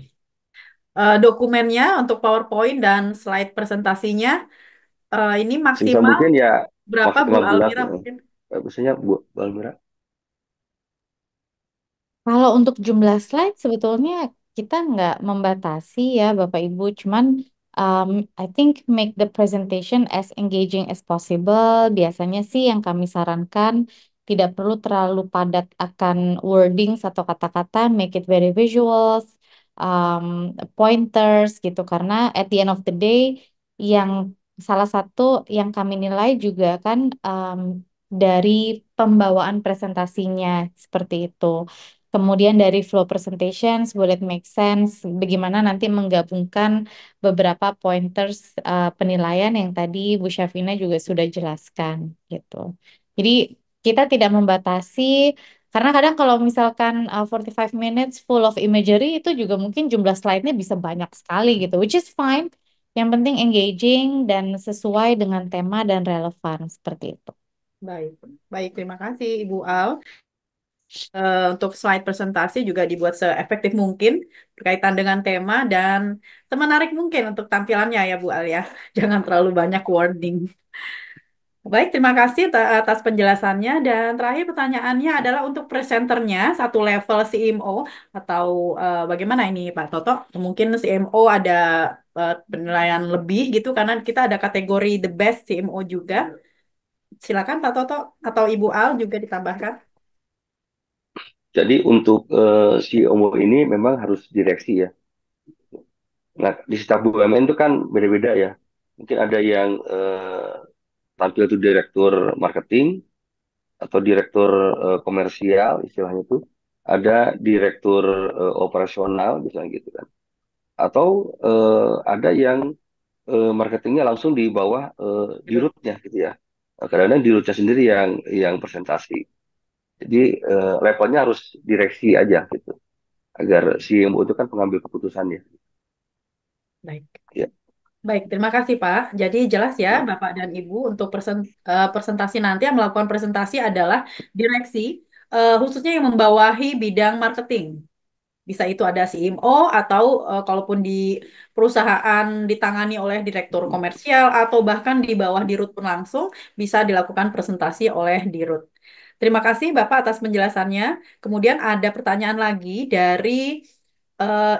Dokumennya untuk PowerPoint dan slide presentasinya ini Sebisa maksimal mungkin ya berapa Bu 15 Almira mungkin? biasanya Bu Almira. Kalau untuk jumlah slide sebetulnya kita nggak membatasi ya Bapak Ibu, cuman um, I think make the presentation as engaging as possible. Biasanya sih yang kami sarankan tidak perlu terlalu padat akan wordings atau kata-kata, make it very visuals, um, pointers gitu. Karena at the end of the day, yang salah satu yang kami nilai juga kan dari pembawaan presentasinya seperti itu. Kemudian dari flow presentations, bullet make sense, bagaimana nanti menggabungkan beberapa pointers penilaian yang tadi Bu Syafina juga sudah jelaskan gitu. Jadi kita tidak membatasi, karena kadang kalau misalkan 45 minutes full of imagery itu juga mungkin jumlah slide-nya bisa banyak sekali gitu, which is fine. Yang penting engaging dan sesuai dengan tema dan relevan seperti itu. Baik, baik. Terima kasih Ibu Al. Untuk slide presentasi juga dibuat seefektif mungkin berkaitan dengan tema dan semenarik mungkin untuk tampilannya ya Bu Al ya. Jangan terlalu banyak wording. Baik, terima kasih atas penjelasannya. Dan terakhir pertanyaannya adalah untuk presenternya satu level CMO atau bagaimana ini Pak Toto? Mungkin CMO ada penilaian lebih gitu karena kita ada kategori the best CMO juga. Silakan Pak Toto atau Ibu Al juga ditambahkan. Jadi untuk si Omo ini memang harus direksi ya. Nah, di setiap BUMN itu kan beda-beda ya. Mungkin ada yang tampil itu direktur marketing atau direktur komersial istilahnya itu. Ada direktur operasional misalnya gitu kan. Atau ada yang marketingnya langsung di bawah dirutnya gitu ya. Kadang-kadang dirutnya sendiri yang presentasi. Jadi levelnya harus direksi aja gitu. Agar si CMO itu kan pengambil keputusan ya. Baik. Ya. Baik, terima kasih Pak. Jadi jelas ya Ya. Bapak dan Ibu untuk presentasi nanti yang melakukan presentasi adalah direksi khususnya yang membawahi bidang marketing. Bisa itu ada CMO atau kalaupun di perusahaan ditangani oleh direktur komersial atau bahkan di bawah dirut pun langsung bisa dilakukan presentasi oleh dirut. Terima kasih Bapak atas penjelasannya. Kemudian ada pertanyaan lagi dari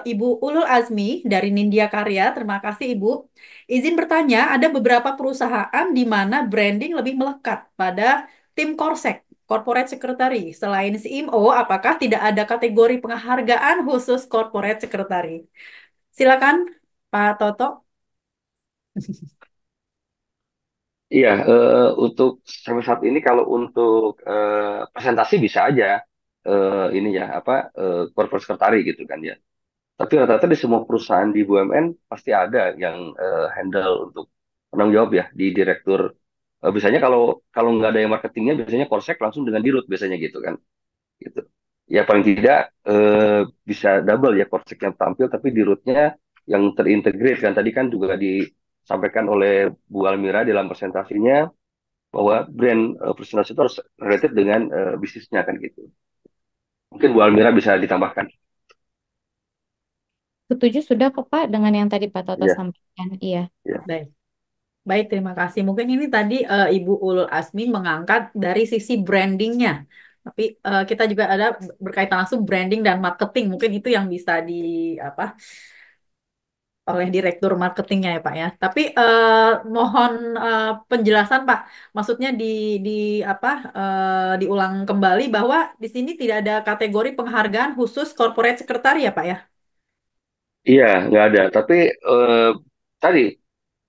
Ibu Ulul Azmi dari Nindya Karya. Terima kasih Ibu. Izin bertanya, ada beberapa perusahaan di mana branding lebih melekat pada tim Korsek, Corporate Secretary. Selain CMO, apakah tidak ada kategori penghargaan khusus Corporate Secretary? Silakan, Pak Toto. Iya, untuk sampai saat ini kalau untuk presentasi bisa aja ini ya apa corporate secretary gitu kan ya. Tapi rata-rata di semua perusahaan di BUMN pasti ada yang handle untuk penanggung jawab ya di direktur. Biasanya kalau kalau nggak ada yang marketingnya biasanya polsek langsung dengan dirut biasanya gitu kan. Gitu. Ya paling tidak bisa double ya polsek yang tampil tapi dirutnya yang terintegrate kan tadi kan juga disampaikan oleh Bu Almira dalam presentasinya bahwa brand presentasi itu harus related dengan bisnisnya kan gitu. Mungkin Bu Almira bisa ditambahkan. Setuju sudah kok Pak dengan yang tadi Pak Toto Iya, sampaikan. Iya. iya. Baik. Baik, terima kasih. Mungkin ini tadi Ibu Ulul Azmi mengangkat dari sisi brandingnya. Tapi kita juga ada berkaitan langsung branding dan marketing. Mungkin itu yang bisa di apa oleh direktur marketingnya ya Pak ya. Tapi mohon penjelasan Pak. Maksudnya di apa diulang kembali bahwa di sini tidak ada kategori penghargaan khusus corporate secretary ya Pak ya. Iya, nggak ada. Tapi tadi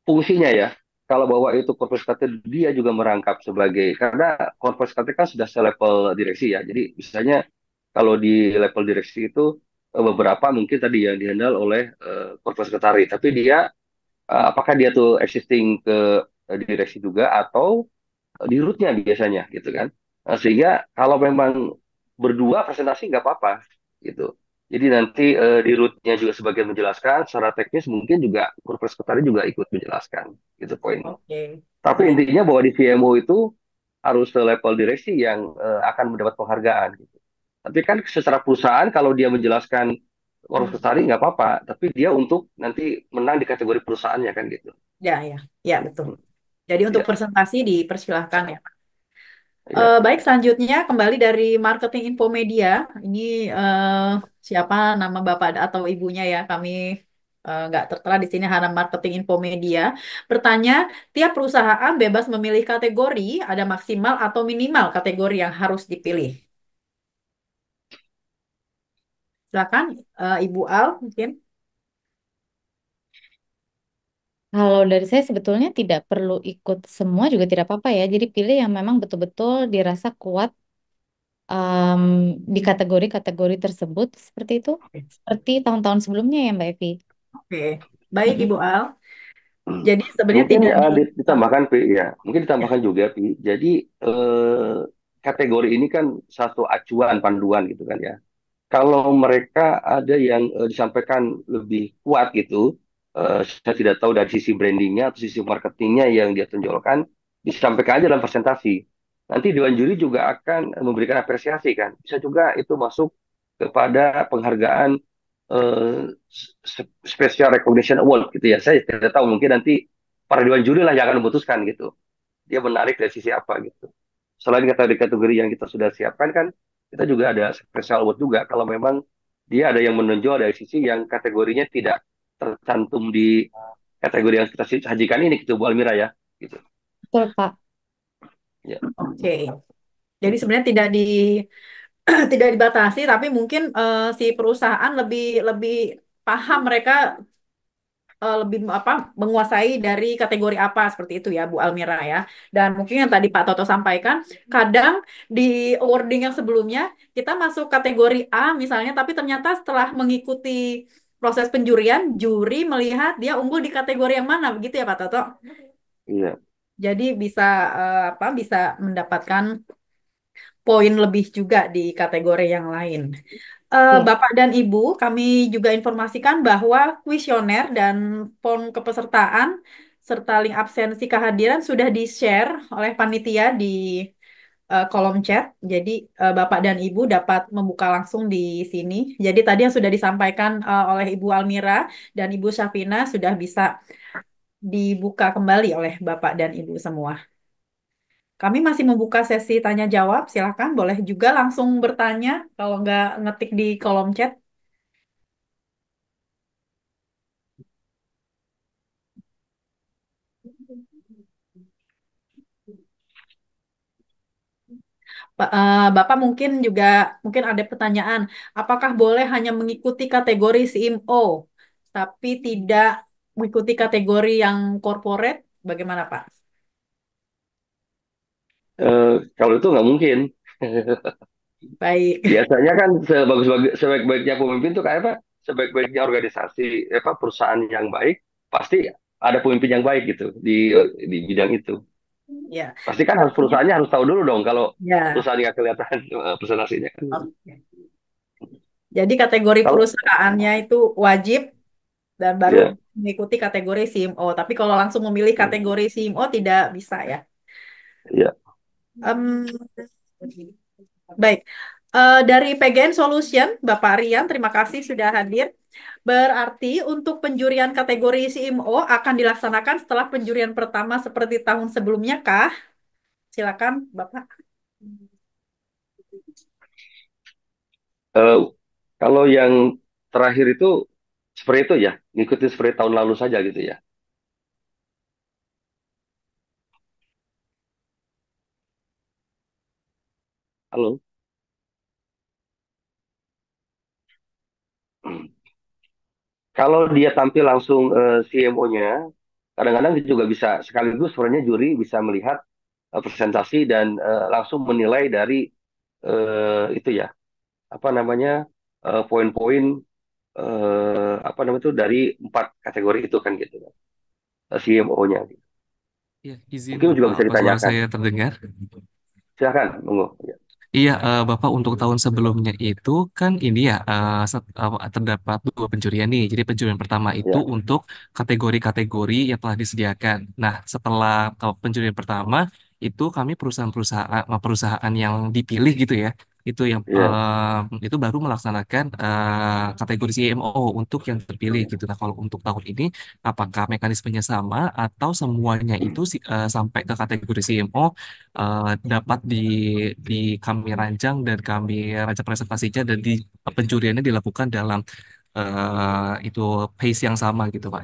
fungsinya ya, kalau bahwa itu corporate secretary dia juga merangkap sebagai karena corporate secretary kan sudah selevel direksi ya. Jadi misalnya kalau di level direksi itu beberapa mungkin tadi yang dihandle oleh corporate secretary, tapi dia apakah dia tuh existing ke direksi juga atau di rootnya biasanya gitu kan. Sehingga kalau memang berdua presentasi nggak apa-apa gitu. Jadi nanti di rootnya juga sebagian menjelaskan, secara teknis mungkin juga corporate secretary juga ikut menjelaskan gitu poinnya. Oke. Tapi Baik. intinya bahwa di VMO itu harus ke level direksi yang akan mendapat penghargaan gitu. Tapi kan secara perusahaan kalau dia menjelaskan corporate Hmm. secretary nggak apa-apa, tapi dia untuk nanti menang di kategori perusahaannya kan gitu. Ya, ya, ya betul. Hmm. Jadi untuk Ya, presentasi dipersilahkan ya. ya. Baik, selanjutnya kembali dari marketing Infomedia. Ini eh, siapa nama bapak atau ibunya ya? Kami nggak tertera di sini hanya marketing Infomedia. Bertanya, tiap perusahaan bebas memilih kategori, ada maksimal atau minimal kategori yang harus dipilih. Silakan, Ibu Al mungkin. Kalau dari saya sebetulnya tidak perlu ikut semua juga tidak apa-apa ya. Jadi pilih yang memang betul-betul dirasa kuat em, di kategori-kategori tersebut seperti itu. Oke, Seperti tahun-tahun sebelumnya ya Mbak Evi. oke. Baik, Ibu Mm-mm. Al. Jadi sebenarnya Mungkin tidak di... ditambahkan Pi, ya, mungkin Ya, ditambahkan juga Pi. Jadi kategori ini kan satu acuan panduan gitu kan ya. Kalau mereka ada yang disampaikan lebih kuat gitu, saya tidak tahu dari sisi brandingnya atau sisi marketingnya yang dia tonjolkan, disampaikan aja dalam presentasi. Nanti Dewan Juri juga akan memberikan apresiasi kan. Bisa juga itu masuk kepada penghargaan Special Recognition Award gitu ya. Saya tidak tahu mungkin nanti para Dewan Juri lah yang akan memutuskan gitu. Dia menarik dari sisi apa gitu. Selain kategori-kategori yang kita sudah siapkan kan, kita juga ada special award juga kalau memang dia ada yang menonjol dari sisi yang kategorinya tidak tercantum di kategori yang kita sajikan ini gitu Bu Almira ya gitu. Betul Pak. Ya, oke. Jadi sebenarnya tidak di tidak dibatasi, tapi mungkin si perusahaan lebih lebih paham mereka lebih apa menguasai dari kategori apa seperti itu ya Bu Almira ya. Dan mungkin yang tadi Pak Toto sampaikan, kadang di awarding yang sebelumnya kita masuk kategori A misalnya, tapi ternyata setelah mengikuti proses penjurian, juri melihat dia unggul di kategori yang mana, begitu ya Pak Toto. iya, Jadi bisa apa bisa mendapatkan poin lebih juga di kategori yang lain. Iya. Bapak dan Ibu, kami juga informasikan bahwa kuesioner dan form kepesertaan serta link absensi kehadiran sudah di-share oleh panitia di kolom chat. Jadi Bapak dan Ibu dapat membuka langsung di sini. Jadi tadi yang sudah disampaikan oleh Ibu Almira dan Ibu Syafina sudah bisa dibuka kembali oleh Bapak dan Ibu semua. Kami masih membuka sesi tanya jawab. Silakan, boleh juga langsung bertanya kalau nggak ngetik di kolom chat. Bapak mungkin juga mungkin ada pertanyaan, apakah boleh hanya mengikuti kategori CMO, tapi tidak mengikuti kategori yang corporate? Bagaimana, Pak? kalau itu nggak mungkin. Baik. Biasanya kan sebaik-baiknya pemimpin tuh kayak apa? Sebaik-baiknya organisasi, apa perusahaan yang baik pasti ada pemimpin yang baik gitu di bidang itu. Ya. Pasti kan harus Artinya, perusahaannya harus tahu dulu dong kalau ya. perusahaan nggak kelihatan presentasinya kan. Oke. Jadi kategori Kalau perusahaannya itu wajib dan baru ya, mengikuti kategori CMO. Tapi kalau langsung memilih kategori CMO tidak bisa ya. ya. Em, baik. Dari PGN Solution, Bapak Rian, terima kasih sudah hadir. Berarti untuk penjurian kategori CMO akan dilaksanakan setelah penjurian pertama seperti tahun sebelumnya kah? Silakan, Bapak. Eh, Kalau yang terakhir itu seperti itu ya, ngikutin seperti tahun lalu saja gitu ya. Halo. Kalau dia tampil langsung CMO-nya, kadang-kadang dia juga bisa sekaligus sebenarnya juri bisa melihat presentasi dan langsung menilai dari itu ya, apa namanya, poin-poin apa namanya itu dari 4 kategori itu kan gitu kan, CMO-nya. Ya, izin Mungkin juga Bapak, bisa apa suara ditanyakan. saya terdengar? Silakan, monggo. Ya, Iya, Bapak untuk tahun sebelumnya itu kan ini ya terdapat dua pencurian nih. Jadi pencurian pertama itu ya, untuk kategori-kategori yang telah disediakan. Nah, setelah pencurian pertama itu kami perusahaan-perusahaan perusahaan yang dipilih gitu ya. Itu yang ya. itu baru melaksanakan kategori CMO untuk yang terpilih gitu. Nah, kalau untuk tahun ini apakah mekanismenya sama atau semuanya itu sampai ke kategori CMO dapat di kami rancang dan kami rancang presentasinya dan di pencuriannya dilakukan dalam itu pace yang sama gitu Pak.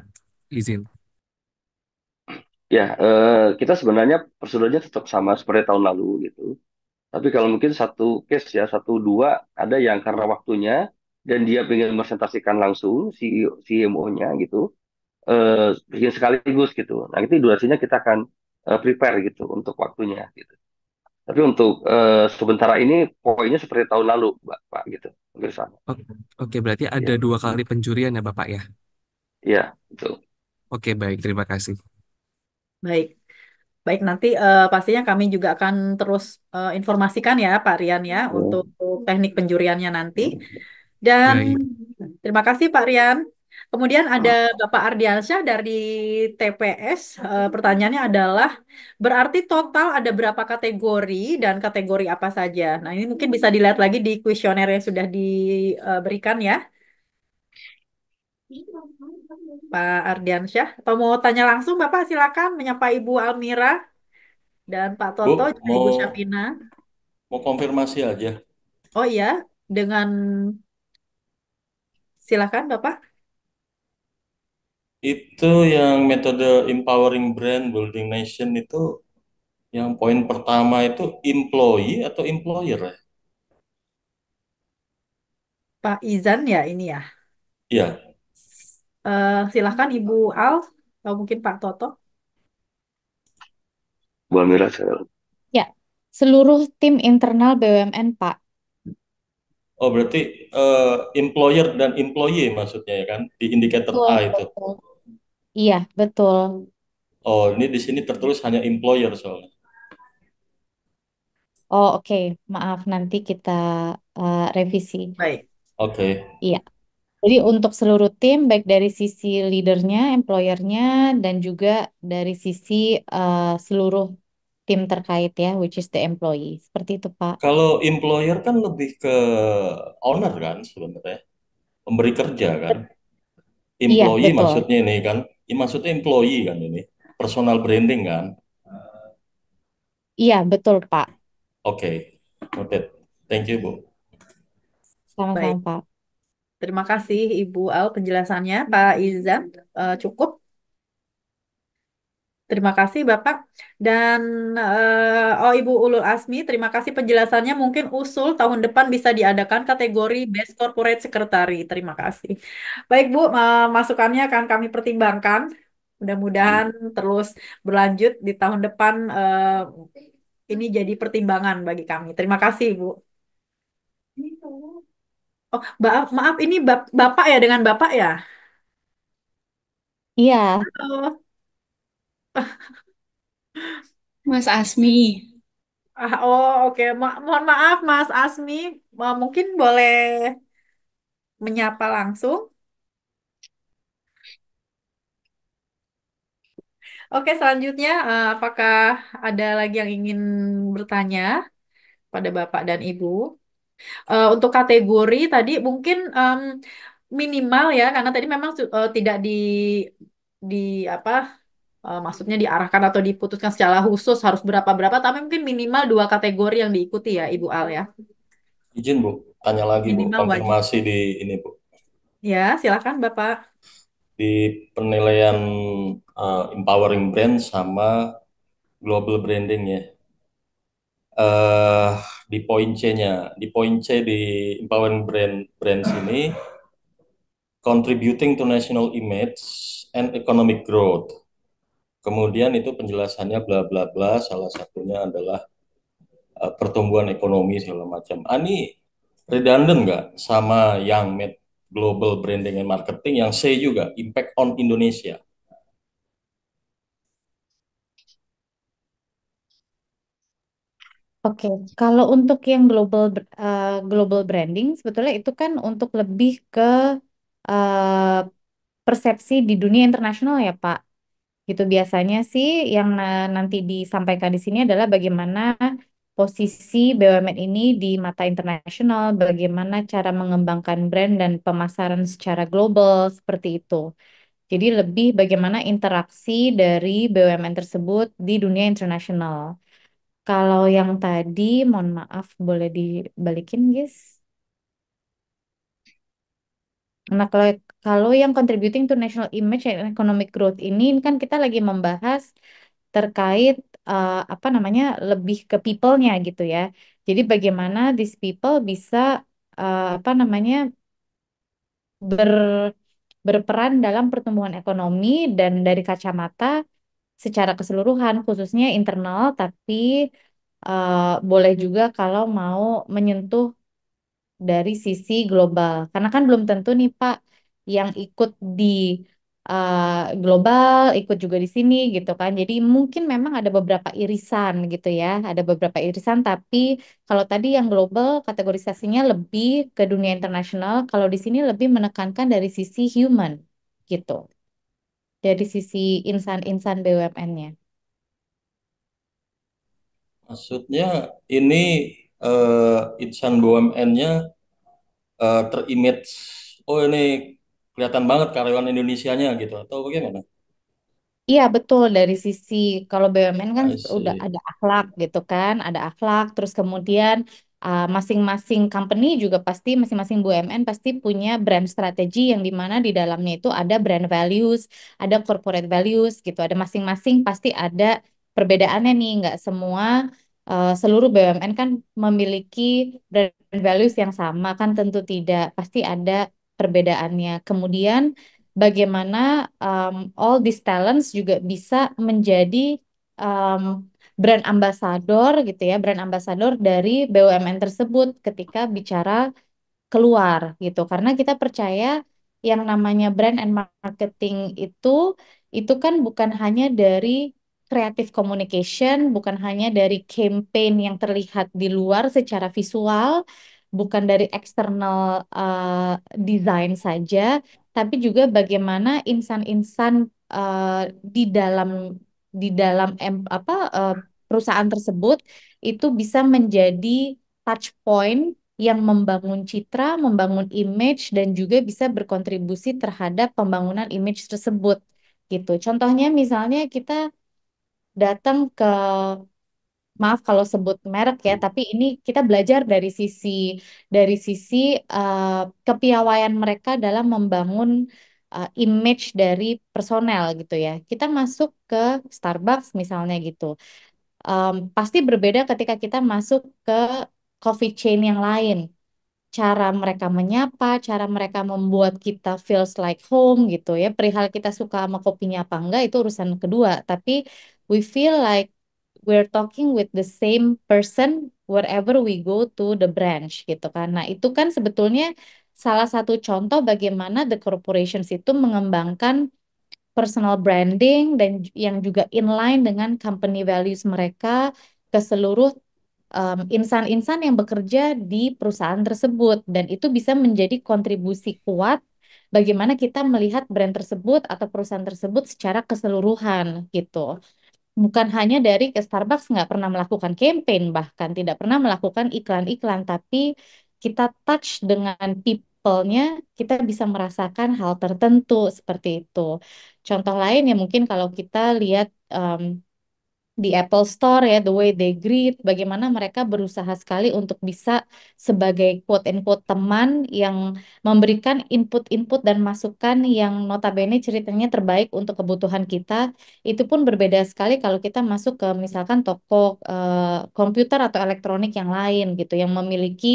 Izin. Ya, kita sebenarnya prosedurnya tetap sama seperti tahun lalu gitu. Tapi kalau mungkin satu case ya, satu dua ada yang karena waktunya dan dia ingin presentasikan langsung CMO-nya gitu, bikin sekaligus gitu. Nah, itu durasinya kita akan prepare gitu untuk waktunya gitu. Tapi untuk sementara ini poinnya seperti tahun lalu, Pak gitu. Hampir sama. O- Oke, berarti ada Ya, dua kali pencurian ya Bapak ya. ya, betul. Oke, baik, terima kasih. Baik. Baik, nanti pastinya kami juga akan terus informasikan ya Pak Rian ya untuk Ya, teknik penjuriannya nanti. Dan Baik. terima kasih Pak Rian. Kemudian ada Bapak Ardiansyah dari TPS. Pertanyaannya adalah, berarti total ada berapa kategori dan kategori apa saja? Nah, ini mungkin bisa dilihat lagi di kuesioner yang sudah diberikan ya, Pak Ardiansyah. Atau mau tanya langsung, Bapak silakan menyapa Ibu Almira dan Pak Toto Bu, dan Ibu Syafina. mau konfirmasi aja. Oh iya, dengan silakan Bapak. Itu yang metode empowering brand building nation itu yang poin pertama itu employee atau employer ya? Pak Izan ya ini ya. Iya. Silakan Ibu Al atau mungkin Pak Toto. Bu Amira sekarang. Ya, seluruh tim internal BUMN, Pak. Oh, berarti employer dan employee maksudnya ya kan di indikator Betul, A itu. betul. Iya, betul. Oh, ini di sini tertulis hanya employer soalnya. Oh, oke. Maaf, nanti kita revisi. Baik, Oke. Iya. Jadi untuk seluruh tim, baik dari sisi leadernya, employernya, dan juga dari sisi seluruh tim terkait ya, which is the employee. Seperti itu, Pak. Kalau employer kan lebih ke owner kan sebenarnya, pemberi kerja kan. Iya, Employee betul. maksudnya ini kan, maksudnya employee kan ini, personal branding kan. Iya, betul, Pak. Oke, noted. Thank you, Bu. baik. Sama-sama, Pak. Terima kasih Ibu Al penjelasannya. Pak Izan, cukup. Terima kasih Bapak. Dan oh Ibu Ulul Asmi, terima kasih penjelasannya. Mungkin usul tahun depan bisa diadakan kategori Best Corporate Secretary. Terima kasih. Baik Bu, masukannya akan kami pertimbangkan. Mudah-mudahan terus berlanjut di tahun depan. Ini jadi pertimbangan bagi kami. Terima kasih Bu. Oh, maaf, maaf ini Bapak ya dengan Bapak ya? Iya, Halo. Mas Asmi. Oh, oke. Mohon maaf, Mas Asmi. Mungkin boleh menyapa langsung. Oke, selanjutnya, apakah ada lagi yang ingin bertanya pada Bapak dan Ibu? Untuk kategori tadi mungkin minimal ya, karena tadi memang tidak di apa, maksudnya diarahkan atau diputuskan secara khusus harus berapa-berapa, tapi mungkin minimal 2 kategori yang diikuti ya, Ibu Al ya. Izin, Bu. tanya lagi Bu, Minimal wajib. konfirmasi di ini Bu, Ya, silakan Bapak. di penilaian empowering brand sama global branding ya. eh di poin C-nya, di poin C di empowering brands ini contributing to national image and economic growth. Kemudian itu penjelasannya bla bla bla, salah satunya adalah pertumbuhan ekonomi segala macam. Ini redundant nggak sama yang med global branding and marketing yang C juga impact on Indonesia? Oke, kalau untuk yang global branding sebetulnya itu kan untuk lebih ke eh, persepsi di dunia internasional ya Pak. Gitu biasanya sih yang nanti disampaikan di sini adalah bagaimana posisi BUMN ini di mata internasional, bagaimana cara mengembangkan brand dan pemasaran secara global seperti itu. Jadi lebih bagaimana interaksi dari BUMN tersebut di dunia internasional. Kalau yang tadi, mohon maaf, boleh dibalikin, guys. Nah, kalau yang contributing to national image and economic growth ini kan kita lagi membahas terkait apa namanya lebih ke people-nya gitu ya. Jadi bagaimana these people bisa apa namanya ber, berperan dalam pertumbuhan ekonomi dan dari kacamata secara keseluruhan, khususnya internal, tapi boleh juga kalau mau menyentuh dari sisi global. Karena kan belum tentu nih Pak yang ikut di global, ikut juga di sini gitu kan. Jadi mungkin memang ada beberapa irisan gitu ya, ada beberapa irisan. Tapi kalau tadi yang global kategorisasinya lebih ke dunia internasional, kalau di sini lebih menekankan dari sisi human gitu, dari sisi insan-insan BUMN-nya. Maksudnya ini insan BUMN-nya terimage, oh ini kelihatan banget karyawan Indonesianya gitu atau bagaimana? Iya betul dari sisi kalau BUMN kan I udah see. ada akhlak gitu kan, ada akhlak terus kemudian masing-masing company juga pasti masing-masing BUMN pasti punya brand strategi yang dimana di dalamnya itu ada brand values, ada corporate values gitu, ada masing-masing pasti ada perbedaannya nih, nggak semua seluruh BUMN kan memiliki brand values yang sama kan tentu tidak, pasti ada perbedaannya. Kemudian bagaimana all these talents juga bisa menjadi um, brand ambassador gitu ya, brand ambassador dari BUMN tersebut ketika bicara keluar gitu. Karena kita percaya yang namanya brand and marketing itu kan bukan hanya dari creative communication, bukan hanya dari campaign yang terlihat di luar secara visual, bukan dari eksternal design saja, tapi juga bagaimana insan-insan di dalam perusahaan tersebut itu bisa menjadi touch point yang membangun citra, membangun image, dan juga bisa berkontribusi terhadap pembangunan image tersebut. Gitu. Contohnya misalnya kita datang ke, maaf kalau sebut merek ya, tapi ini kita belajar dari sisi kepiawaian mereka dalam membangun image dari personel gitu ya. Kita masuk ke Starbucks misalnya gitu. Pasti berbeda ketika kita masuk ke coffee chain yang lain, cara mereka menyapa, cara mereka membuat kita feels like home gitu ya. Perihal kita suka sama kopinya apa enggak itu urusan kedua, tapi we feel like we're talking with the same person wherever we go to the branch gitu kan. Nah, itu kan sebetulnya salah satu contoh bagaimana the corporations itu mengembangkan personal branding dan yang juga inline dengan company values mereka ke seluruh insan-insan yang bekerja di perusahaan tersebut dan itu bisa menjadi kontribusi kuat bagaimana kita melihat brand tersebut atau perusahaan tersebut secara keseluruhan gitu. Bukan hanya dari ke Starbucks nggak pernah melakukan campaign bahkan tidak pernah melakukan iklan-iklan tapi kita touch dengan people-nya kita bisa merasakan hal tertentu seperti itu. Contoh lain ya mungkin kalau kita lihat di Apple Store ya, the way they greet, bagaimana mereka berusaha sekali untuk bisa sebagai quote and quote teman yang memberikan input-input dan masukan yang notabene ceritanya terbaik untuk kebutuhan kita. Itu pun berbeda sekali kalau kita masuk ke misalkan toko komputer atau elektronik yang lain gitu, yang memiliki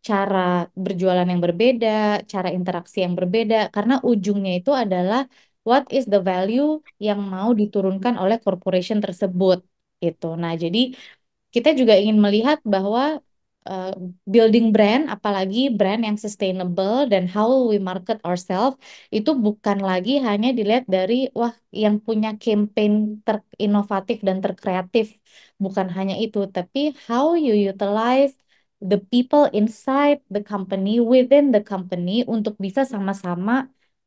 cara berjualan yang berbeda, cara interaksi yang berbeda, karena ujungnya itu adalah what is the value yang mau diturunkan oleh corporation tersebut gitu. Nah, jadi kita juga ingin melihat bahwa uh, building brand, apalagi brand yang sustainable dan how we market ourselves itu bukan lagi hanya dilihat dari wah yang punya campaign terinovatif dan terkreatif, bukan hanya itu, tapi how you utilize the people inside the company, within the company untuk bisa sama-sama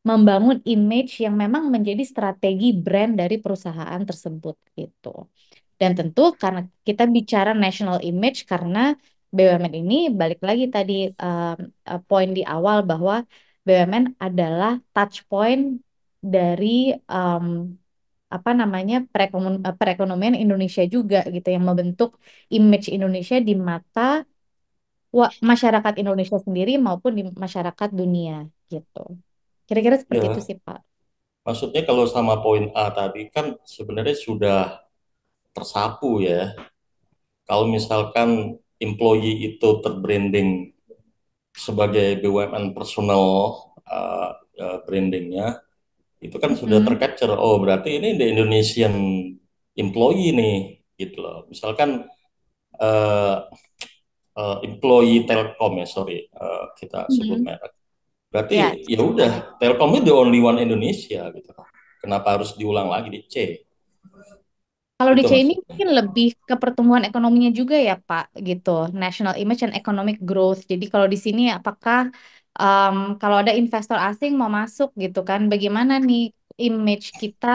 membangun image yang memang menjadi strategi brand dari perusahaan tersebut gitu. Dan tentu karena kita bicara national image karena BUMN ini balik lagi tadi poin di awal bahwa BUMN adalah touch point dari em, apa namanya perekonomian Indonesia juga gitu yang membentuk image Indonesia di mata masyarakat Indonesia sendiri maupun di masyarakat dunia gitu. Kira-kira seperti itu Ya, sih Pak. maksudnya kalau sama poin A tadi kan sebenarnya sudah tersapu ya. Kalau misalkan employee itu terbranding sebagai BUMN personal brandingnya, itu kan sudah Mm-mm. tercapture. Oh, berarti ini the Indonesian employee nih, gitu loh. Misalkan eh, employee Telkom ya, sorry, kita sebut Mm-mm. merek. Berarti Ya, ya udah, Telkom itu the only one Indonesia gitu. Kenapa harus diulang lagi di C? kalau di Itu C ini maksudnya. mungkin lebih ke pertumbuhan ekonominya juga ya Pak, gitu. National image and economic growth. Jadi kalau di sini apakah kalau ada investor asing mau masuk gitu kan, bagaimana nih image kita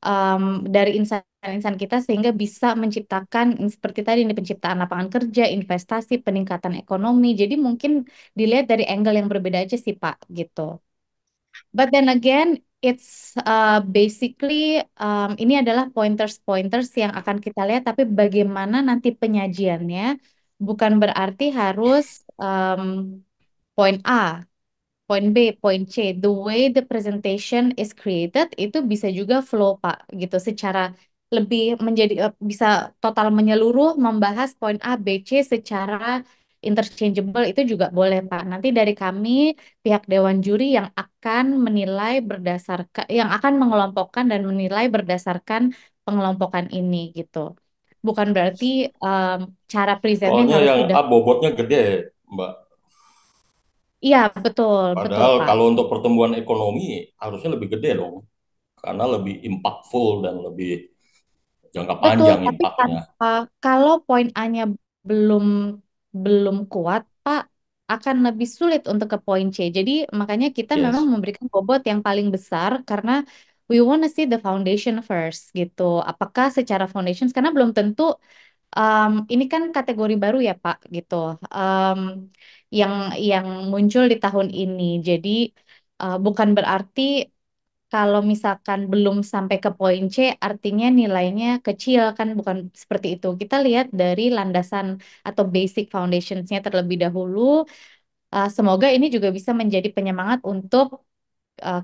em, dari insan-insan kita sehingga bisa menciptakan seperti tadi nih penciptaan lapangan kerja, investasi, peningkatan ekonomi. Jadi mungkin dilihat dari angle yang berbeda aja sih Pak, gitu. But then again, it's basically ini adalah pointers-pointers yang akan kita lihat, tapi bagaimana nanti penyajiannya bukan berarti harus poin A, poin B, poin C. The way the presentation is created itu bisa juga flow Pak, gitu. Secara lebih menjadi bisa total menyeluruh membahas poin A, B, C secara interchangeable itu juga boleh Pak. Nanti dari kami pihak Dewan Juri yang akan menilai berdasarkan, yang akan mengelompokkan dan menilai berdasarkan pengelompokan ini gitu. Bukan berarti em, cara presentnya Soalnya harus yang sudah. A bobotnya gede, Mbak. Iya betul, betul Padahal Pak. kalau untuk pertumbuhan ekonomi harusnya lebih gede dong, karena lebih impactful dan lebih jangka Betul, panjang tapi impactnya. kalau poin A-nya belum belum kuat, Pak, akan lebih sulit untuk ke poin C. Jadi makanya kita memang Yes. memberikan bobot yang paling besar karena we wanna see the foundation first gitu. Apakah secara foundations karena belum tentu ini kan kategori baru ya Pak gitu. Em, yang yang muncul di tahun ini. Jadi bukan berarti kalau misalkan belum sampai ke poin C, artinya nilainya kecil kan bukan seperti itu. Kita lihat dari landasan atau basic foundationsnya terlebih dahulu. Semoga ini juga bisa menjadi penyemangat untuk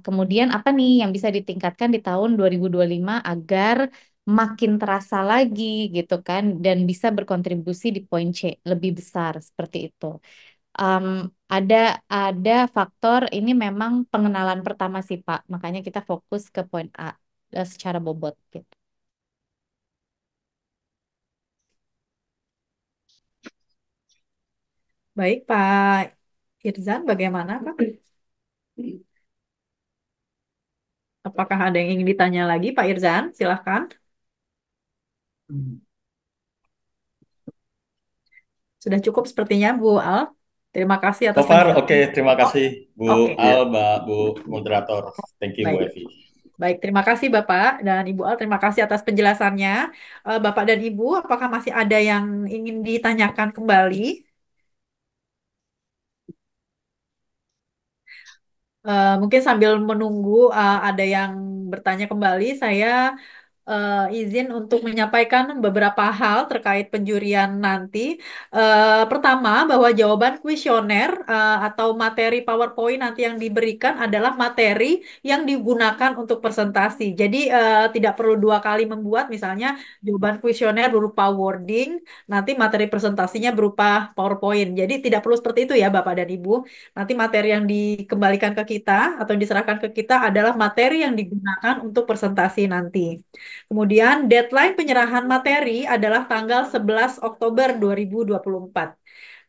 kemudian apa nih yang bisa ditingkatkan di tahun 2025 agar makin terasa lagi gitu kan dan bisa berkontribusi di poin C lebih besar seperti itu. Em, ada ada faktor ini memang pengenalan pertama sih Pak, makanya kita fokus ke poin A secara bobot gitu. Baik, Pak Irzan, bagaimana, Pak? Apakah ada yang ingin ditanya lagi, Pak Irzan? Silahkan. Sudah cukup sepertinya, Bu Al. Terima kasih So atas far, oke. penjelasan. Terima Oh, kasih Bu oke. Al, Iya. Mbak, Bu Moderator. Thank you, Bu Baik. Evi. Baik, terima kasih Bapak dan Ibu Al. Terima kasih atas penjelasannya. Bapak dan Ibu, apakah masih ada yang ingin ditanyakan kembali? Mungkin sambil menunggu ada yang bertanya kembali, saya izin untuk menyampaikan beberapa hal terkait penjurian nanti. Pertama, bahwa jawaban kuesioner atau materi PowerPoint nanti yang diberikan adalah materi yang digunakan untuk presentasi. Jadi tidak perlu dua kali membuat, misalnya jawaban kuesioner berupa wording, nanti materi presentasinya berupa PowerPoint. Jadi tidak perlu seperti itu ya Bapak dan Ibu. Nanti materi yang dikembalikan ke kita atau diserahkan ke kita adalah materi yang digunakan untuk presentasi nanti. Kemudian deadline penyerahan materi adalah tanggal 11 Oktober 2024.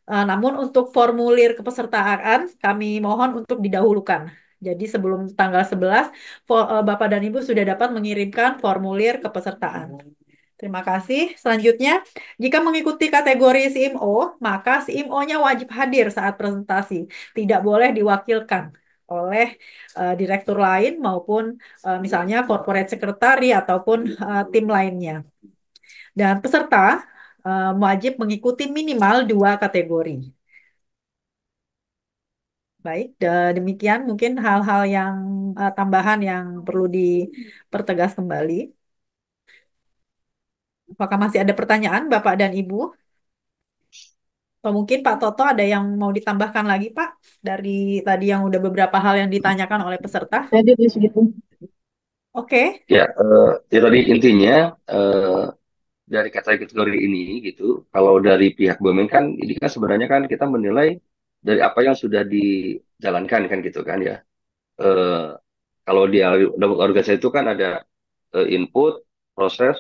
Namun untuk formulir kepesertaan kami mohon untuk didahulukan. Jadi sebelum tanggal 11, Bapak dan Ibu sudah dapat mengirimkan formulir kepesertaan. Terima kasih. Selanjutnya, jika mengikuti kategori CMO, maka CMO-nya wajib hadir saat presentasi. Tidak boleh diwakilkan oleh direktur lain maupun misalnya corporate secretary ataupun tim lainnya. Dan peserta wajib mengikuti minimal dua kategori. Baik, demikian mungkin hal-hal yang tambahan yang perlu dipertegas kembali. Apakah masih ada pertanyaan, Bapak dan Ibu? Atau mungkin Pak Toto ada yang mau ditambahkan lagi, Pak, dari tadi yang udah beberapa hal yang ditanyakan oleh peserta? Jadi di segitu. Oke, Ya, ya tadi intinya dari kategori ini gitu. Kalau dari pihak BUMN kan ini kan sebenarnya kan kita menilai dari apa yang sudah dijalankan kan gitu kan ya. Eh, Kalau di dalam organisasi itu kan ada input, proses,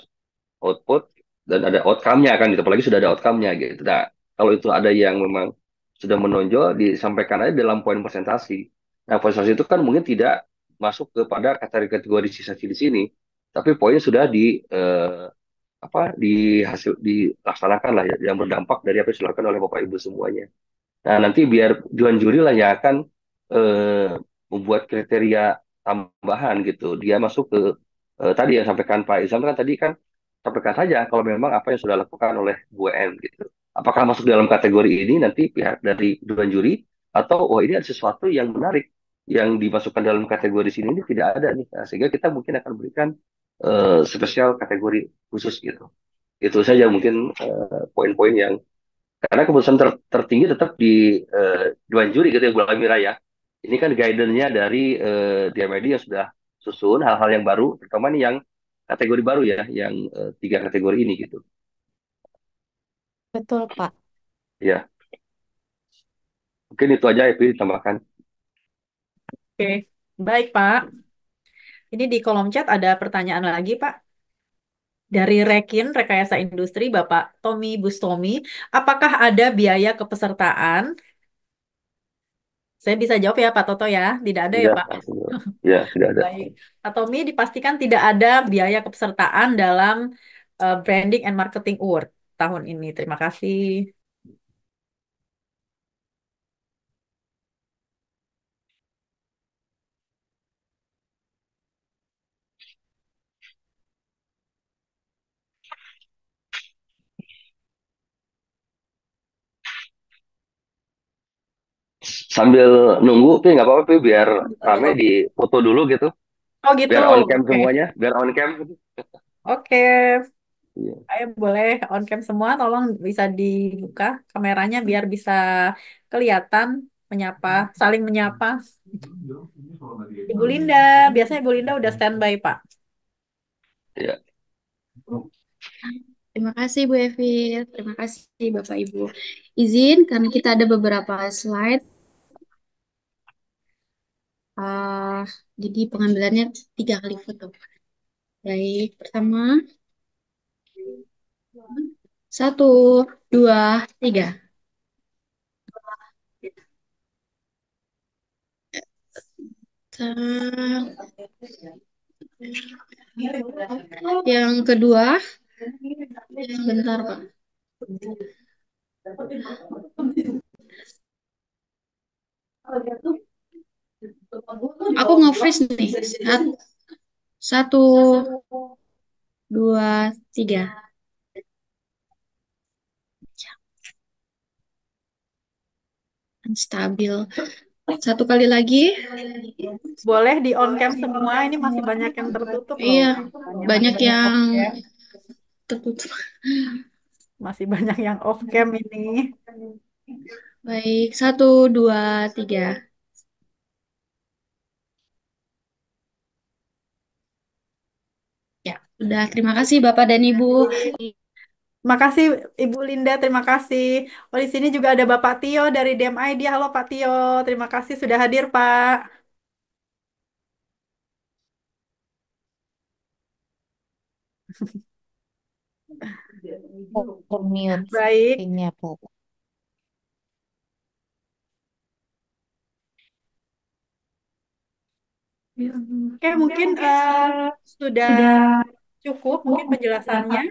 output, dan ada outcome-nya kan gitu. Apalagi sudah ada outcome-nya gitu. Nah, kalau itu ada yang memang sudah menonjol, disampaikan aja dalam poin presentasi. Nah, presentasi itu kan mungkin tidak masuk kepada kategori sisa di sini, tapi poin sudah apa dilaksanakan lah ya, yang berdampak dari apa yang dilakukan oleh Bapak Ibu semuanya. Nah, nanti biar Dewan Juri lah yang akan eh, membuat kriteria tambahan gitu. Dia masuk ke tadi yang sampaikan Pak Izam kan tadi kan sampaikan saja kalau memang apa yang sudah dilakukan oleh BUMN gitu. Apakah masuk dalam kategori ini nanti pihak dari Dewan Juri atau oh ini ada sesuatu yang menarik yang dimasukkan dalam kategori sini ini tidak ada nih. Nah, sehingga kita mungkin akan berikan spesial kategori khusus gitu. Itu saja mungkin poin-poin yang karena keputusan tertinggi tetap di Dewan Juri gitu ya Bu Amira ya. Ini kan guidance-nya dari DMID yang sudah susun hal-hal yang baru, terutama nih yang kategori baru ya, yang tiga kategori ini gitu. Betul, Pak. Ya, mungkin itu aja Evi ditambahkan. oke. Baik, Pak. Ini di kolom chat ada pertanyaan lagi, Pak. Dari Rekin, Rekayasa Industri, Bapak Tommy Bustomi. Apakah ada biaya kepesertaan? Saya bisa jawab ya, Pak Toto ya. Tidak ada ya, Iya, Pak. ya tidak ada. Baik. Pak Tommy, dipastikan tidak ada biaya kepesertaan dalam Branding and Marketing Award tahun ini. Terima kasih. Sambil nunggu, Pi nggak apa-apa, Pi, biar rame di foto dulu gitu, Oh gitu, biar on cam oke. semuanya, biar on cam gitu. Oke, Iya. saya boleh on cam semua, tolong bisa dibuka kameranya biar bisa kelihatan menyapa, saling menyapa. Ibu Linda, biasanya Ibu Linda udah standby, Pak. Iya. Terima kasih Bu Evi, terima kasih Bapak Ibu. Izin karena kita ada beberapa slide, ah, jadi pengambilannya 3 kali foto. Baik, pertama, 1, 2, 3. Yang kedua, bentar Pak. Aku nge-freeze nih. 1, 2, 3. Stabil. Satu kali lagi. Boleh di on cam semua, ini masih banyak yang tertutup loh. Iya, Masih banyak banyak yang off cam, tertutup. masih banyak yang off cam ini. Baik, satu, dua, tiga. Ya, udah. Terima kasih Bapak dan Ibu. Makasih Ibu Linda, terima kasih. Oh, di sini juga ada Bapak Tio dari DMID. Halo Pak Tio, terima kasih sudah hadir Pak. Termute Baik, ini apa? oke mungkin sudah cukup mungkin penjelasannya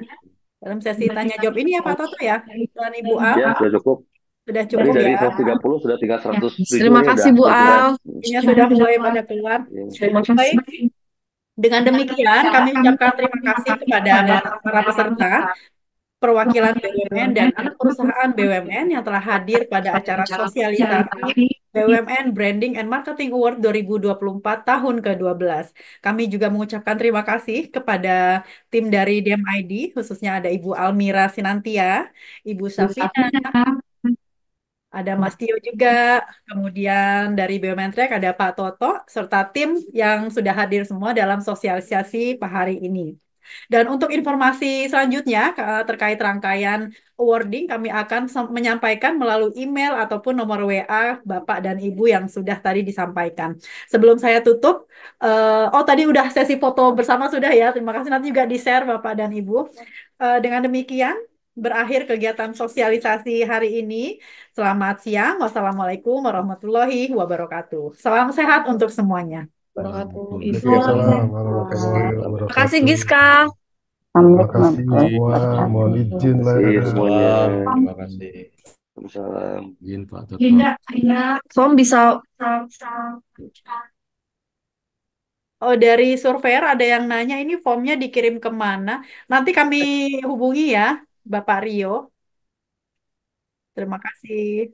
dalam sesi tanya jawab ini ya Pak Toto ya dan Ibu Al Ya, sudah cukup. sudah Tadi cukup dari ya. 130 sudah tinggal 107 Terima ini kasih udah Bu full Al. beres. Ini sudah mulai pada keluar. Terima Baik, kasih. dengan demikian kami ucapkan terima kasih kepada para peserta perwakilan BUMN dan anak perusahaan BUMN yang telah hadir pada acara sosialisasi BUMN Branding and Marketing Award 2024 tahun ke-12. Kami juga mengucapkan terima kasih kepada tim dari DMID, khususnya ada Ibu Almira Sinantia, Ibu Safina, ada Mas Tio juga, kemudian dari BUMN Track ada Pak Toto, serta tim yang sudah hadir semua dalam sosialisasi hari ini. Dan untuk informasi selanjutnya terkait rangkaian awarding, kami akan menyampaikan melalui email ataupun nomor WA Bapak dan Ibu yang sudah tadi disampaikan. Sebelum saya tutup, oh tadi udah sesi foto bersama sudah ya. Terima kasih nanti juga di-share Bapak dan Ibu. Dengan demikian, berakhir kegiatan sosialisasi hari ini. Selamat siang. Wassalamualaikum warahmatullahi wabarakatuh. Salam sehat untuk semuanya. Wabarakatuh. Ibu. Waalaikumsalam warahmatullahi Terima kasih wabarakatuh. Giska. Terima kasih semua. Mohon Terima izin lahir kasih dan semuanya. Terima kasih. Waalaikumsalam. Izin Pak Toto. Form bisa. Oh, dari surveyor ada yang nanya ini formnya dikirim kemana? Nanti kami hubungi ya, Bapak Rio. Terima kasih.